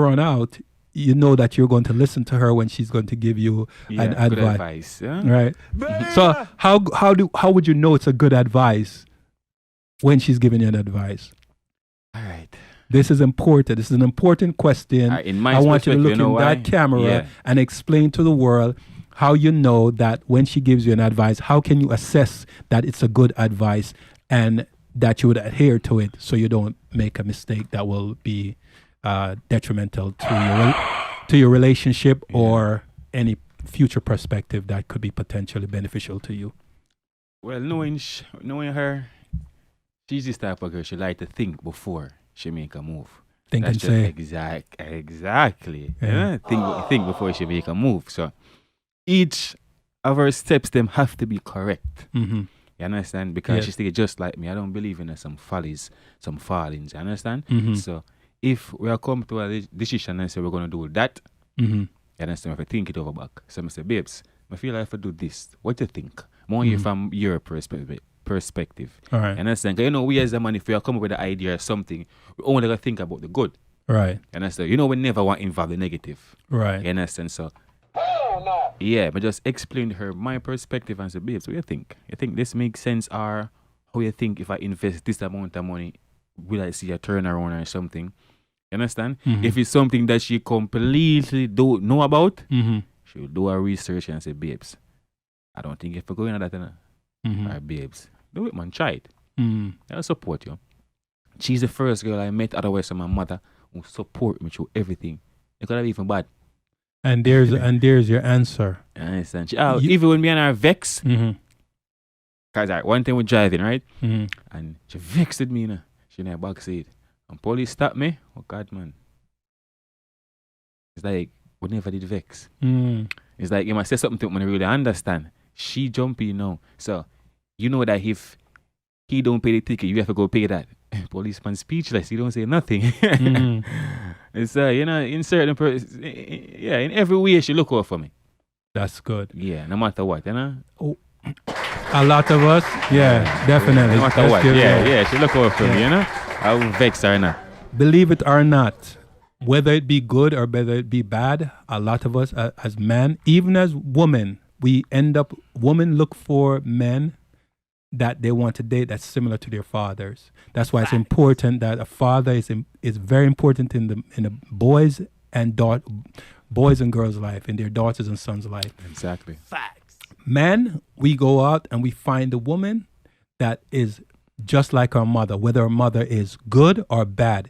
Speaker 1: on out, you know that you're going to listen to her when she's going to give you
Speaker 2: Yeah,
Speaker 1: an
Speaker 2: good
Speaker 1: advice,
Speaker 2: advice.
Speaker 1: right? So how would you know it's a good advice when she's giving you an advice?
Speaker 2: All right.
Speaker 1: This is important. This is an important question.
Speaker 2: In my
Speaker 1: I want you to
Speaker 2: perspective,
Speaker 1: look
Speaker 2: you know
Speaker 1: in that
Speaker 2: why?
Speaker 1: camera
Speaker 2: Yeah.
Speaker 1: and explain to the world how you know that when she gives you an advice, how can you assess that it's a good advice and that you would adhere to it so you don't make a mistake that will be detrimental to your relationship or any future perspective that could be potentially beneficial to you.
Speaker 2: Well, knowing her, she's this type of girl. She like to think before she make a move.
Speaker 1: Think
Speaker 2: That's
Speaker 1: and
Speaker 2: just
Speaker 1: say.
Speaker 2: Exactly.
Speaker 1: Yeah.
Speaker 2: Think before she make a move. So each of her steps them have to be correct.
Speaker 1: Mm-hmm.
Speaker 2: You understand? Because
Speaker 1: Yes.
Speaker 2: she's thinking just like me. I don't believe in some follies, some fallings. You understand?
Speaker 1: Mm-hmm.
Speaker 2: So if we are come to a decision and say we're gonna do that,
Speaker 1: Mm-hmm.
Speaker 2: you understand? If I think it over back. So I say, babes, I feel like if I do this, what do you think? More here from your perspective.
Speaker 1: All right.
Speaker 2: You understand? 'Cause you know, we as a man, if we are coming with an idea or something, we only gotta think about the good.
Speaker 1: Right.
Speaker 2: You understand? You know, we never want to involve the negative.
Speaker 1: Right.
Speaker 2: You understand? So, yeah, but just explain to her my perspective and say, babes, what do you think? You think this makes sense? Or how you think if I invest this amount of money, will I see a turnaround or something? You understand?
Speaker 1: Mhm.
Speaker 2: If it's something that she completely don't know about,
Speaker 1: Mm-hmm.
Speaker 2: she'll do her research and say, babes, I don't think if we're going on that,
Speaker 1: Mm-hmm.
Speaker 2: or babes, do it, man, try it.
Speaker 1: Mm.
Speaker 2: I'll support you. She's the first girl I met, otherwise my mother, who support me through everything. It could have even bad.
Speaker 1: And there's your answer.
Speaker 2: You understand?
Speaker 1: You-
Speaker 2: Even when me and her vex,
Speaker 1: Mm-hmm.
Speaker 2: because one time we're driving, right?
Speaker 1: Mm-hmm.
Speaker 2: And she vexed me, you know. She in her back seat. And police stopped me. Oh, God, man. It's like, we never did vex.
Speaker 1: Mm.
Speaker 2: It's like, you must say something to me when I really understand. She jumpy, now. So, you know that if he don't pay the ticket, you have to go pay that. Policeman speechless. He don't say nothing.
Speaker 1: Mm.
Speaker 2: It's, you know, in certain, in every way she look out for me.
Speaker 1: That's good.
Speaker 2: Yeah, no matter what, you know.
Speaker 1: A lot of us, yeah, definitely.
Speaker 2: No matter
Speaker 1: Let's
Speaker 2: what,
Speaker 1: give it a-
Speaker 2: yeah, she look out for me, you know. I will vex her now.
Speaker 1: Believe it or not, whether it be good or whether it be bad, a lot of us as men, even as women, women look for men that they want to date that's similar to their fathers. That's why it's important that a father is very important in the boys and girls' life, in their daughters and sons' life.
Speaker 2: Exactly.
Speaker 1: Men, we go out and we find a woman that is just like our mother, whether our mother is good or bad.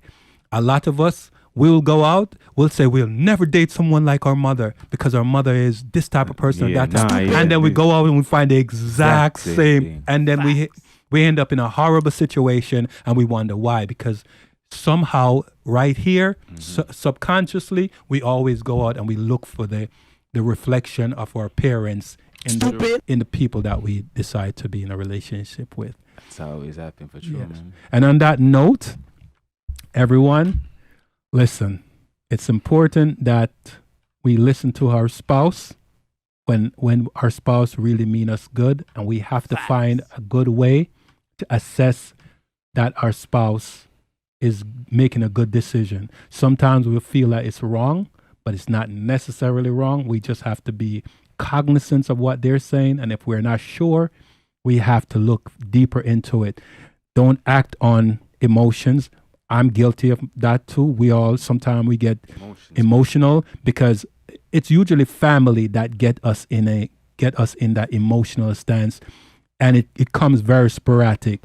Speaker 1: A lot of us, we'll go out, we'll say we'll never date someone like our mother because our mother is this type of person,
Speaker 2: Yeah,
Speaker 1: that type.
Speaker 2: nah, yeah,
Speaker 1: and then we
Speaker 2: this-
Speaker 1: go out and we find the exact
Speaker 2: Exact
Speaker 1: same.
Speaker 2: same.
Speaker 1: And then we end up in a horrible situation and we wonder why. Because somehow right here, subconsciously, we always go out and we look for the reflection of our parents in the people that we decide to be in a relationship with.
Speaker 2: That's always happening for sure,
Speaker 1: Yes.
Speaker 2: man.
Speaker 1: And on that note, everyone, listen, it's important that we listen to our spouse when our spouse really mean us good, and we have to find a good way to assess that our spouse is making a good decision. Sometimes we'll feel that it's wrong, but it's not necessarily wrong. We just have to be cognizant of what they're saying, and if we're not sure, we have to look deeper into it. Don't act on emotions. I'm guilty of that too. We all sometimes we get emotional because it's usually family that get us in that emotional stance, and it comes very sporadic.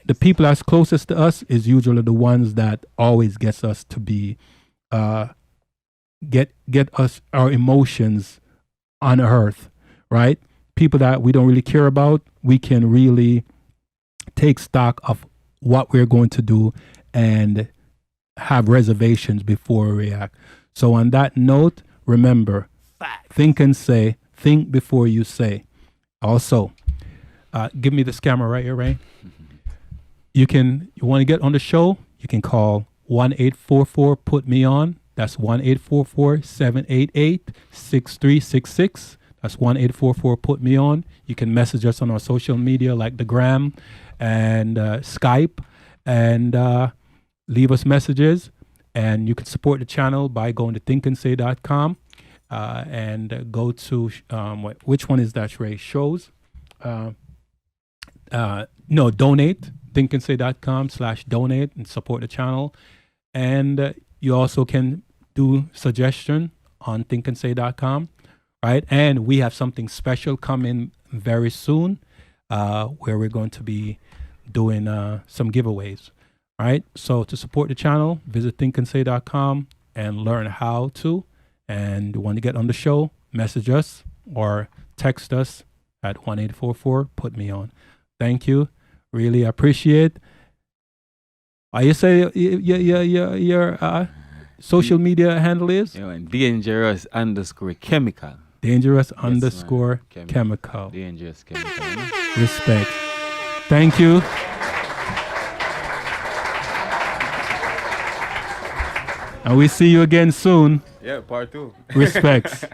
Speaker 1: The people that's closest to us is usually the ones that always gets us to be get us our emotions on earth, right? People that we don't really care about, we can really take stock of what we're going to do and have reservations before we react. So on that note, remember, think and say, think before you say. Also, give me this camera right here, Ray. You want to get on the show, you can call 1-844-PUT-ME-ON. That's 1-844-788-6366. That's 1-844-PUT-ME-ON. You can message us on our social media like the Gram and Skype, and leave us messages. And you can support the channel by going to thinkandsay.com and go to, which one is that, Ray? Shows? No, donate. thinkandsay.com/donate and support the channel. And you also can do suggestion on thinkandsay.com, right? And we have something special coming very soon where we're going to be doing some giveaways, right? So to support the channel, visit thinkandsay.com and learn how to. And you want to get on the show, message us or text us at 1-844-PUT-ME-ON. Thank you. Really appreciate. You say your social media handle is?
Speaker 2: Yeah, man. Dangerous_chemical.
Speaker 1: Dangerous_chemical.
Speaker 2: Dangerous chemical.
Speaker 1: Respect. Thank you. And we see you again soon.
Speaker 2: Yeah, part 2.
Speaker 1: Respects.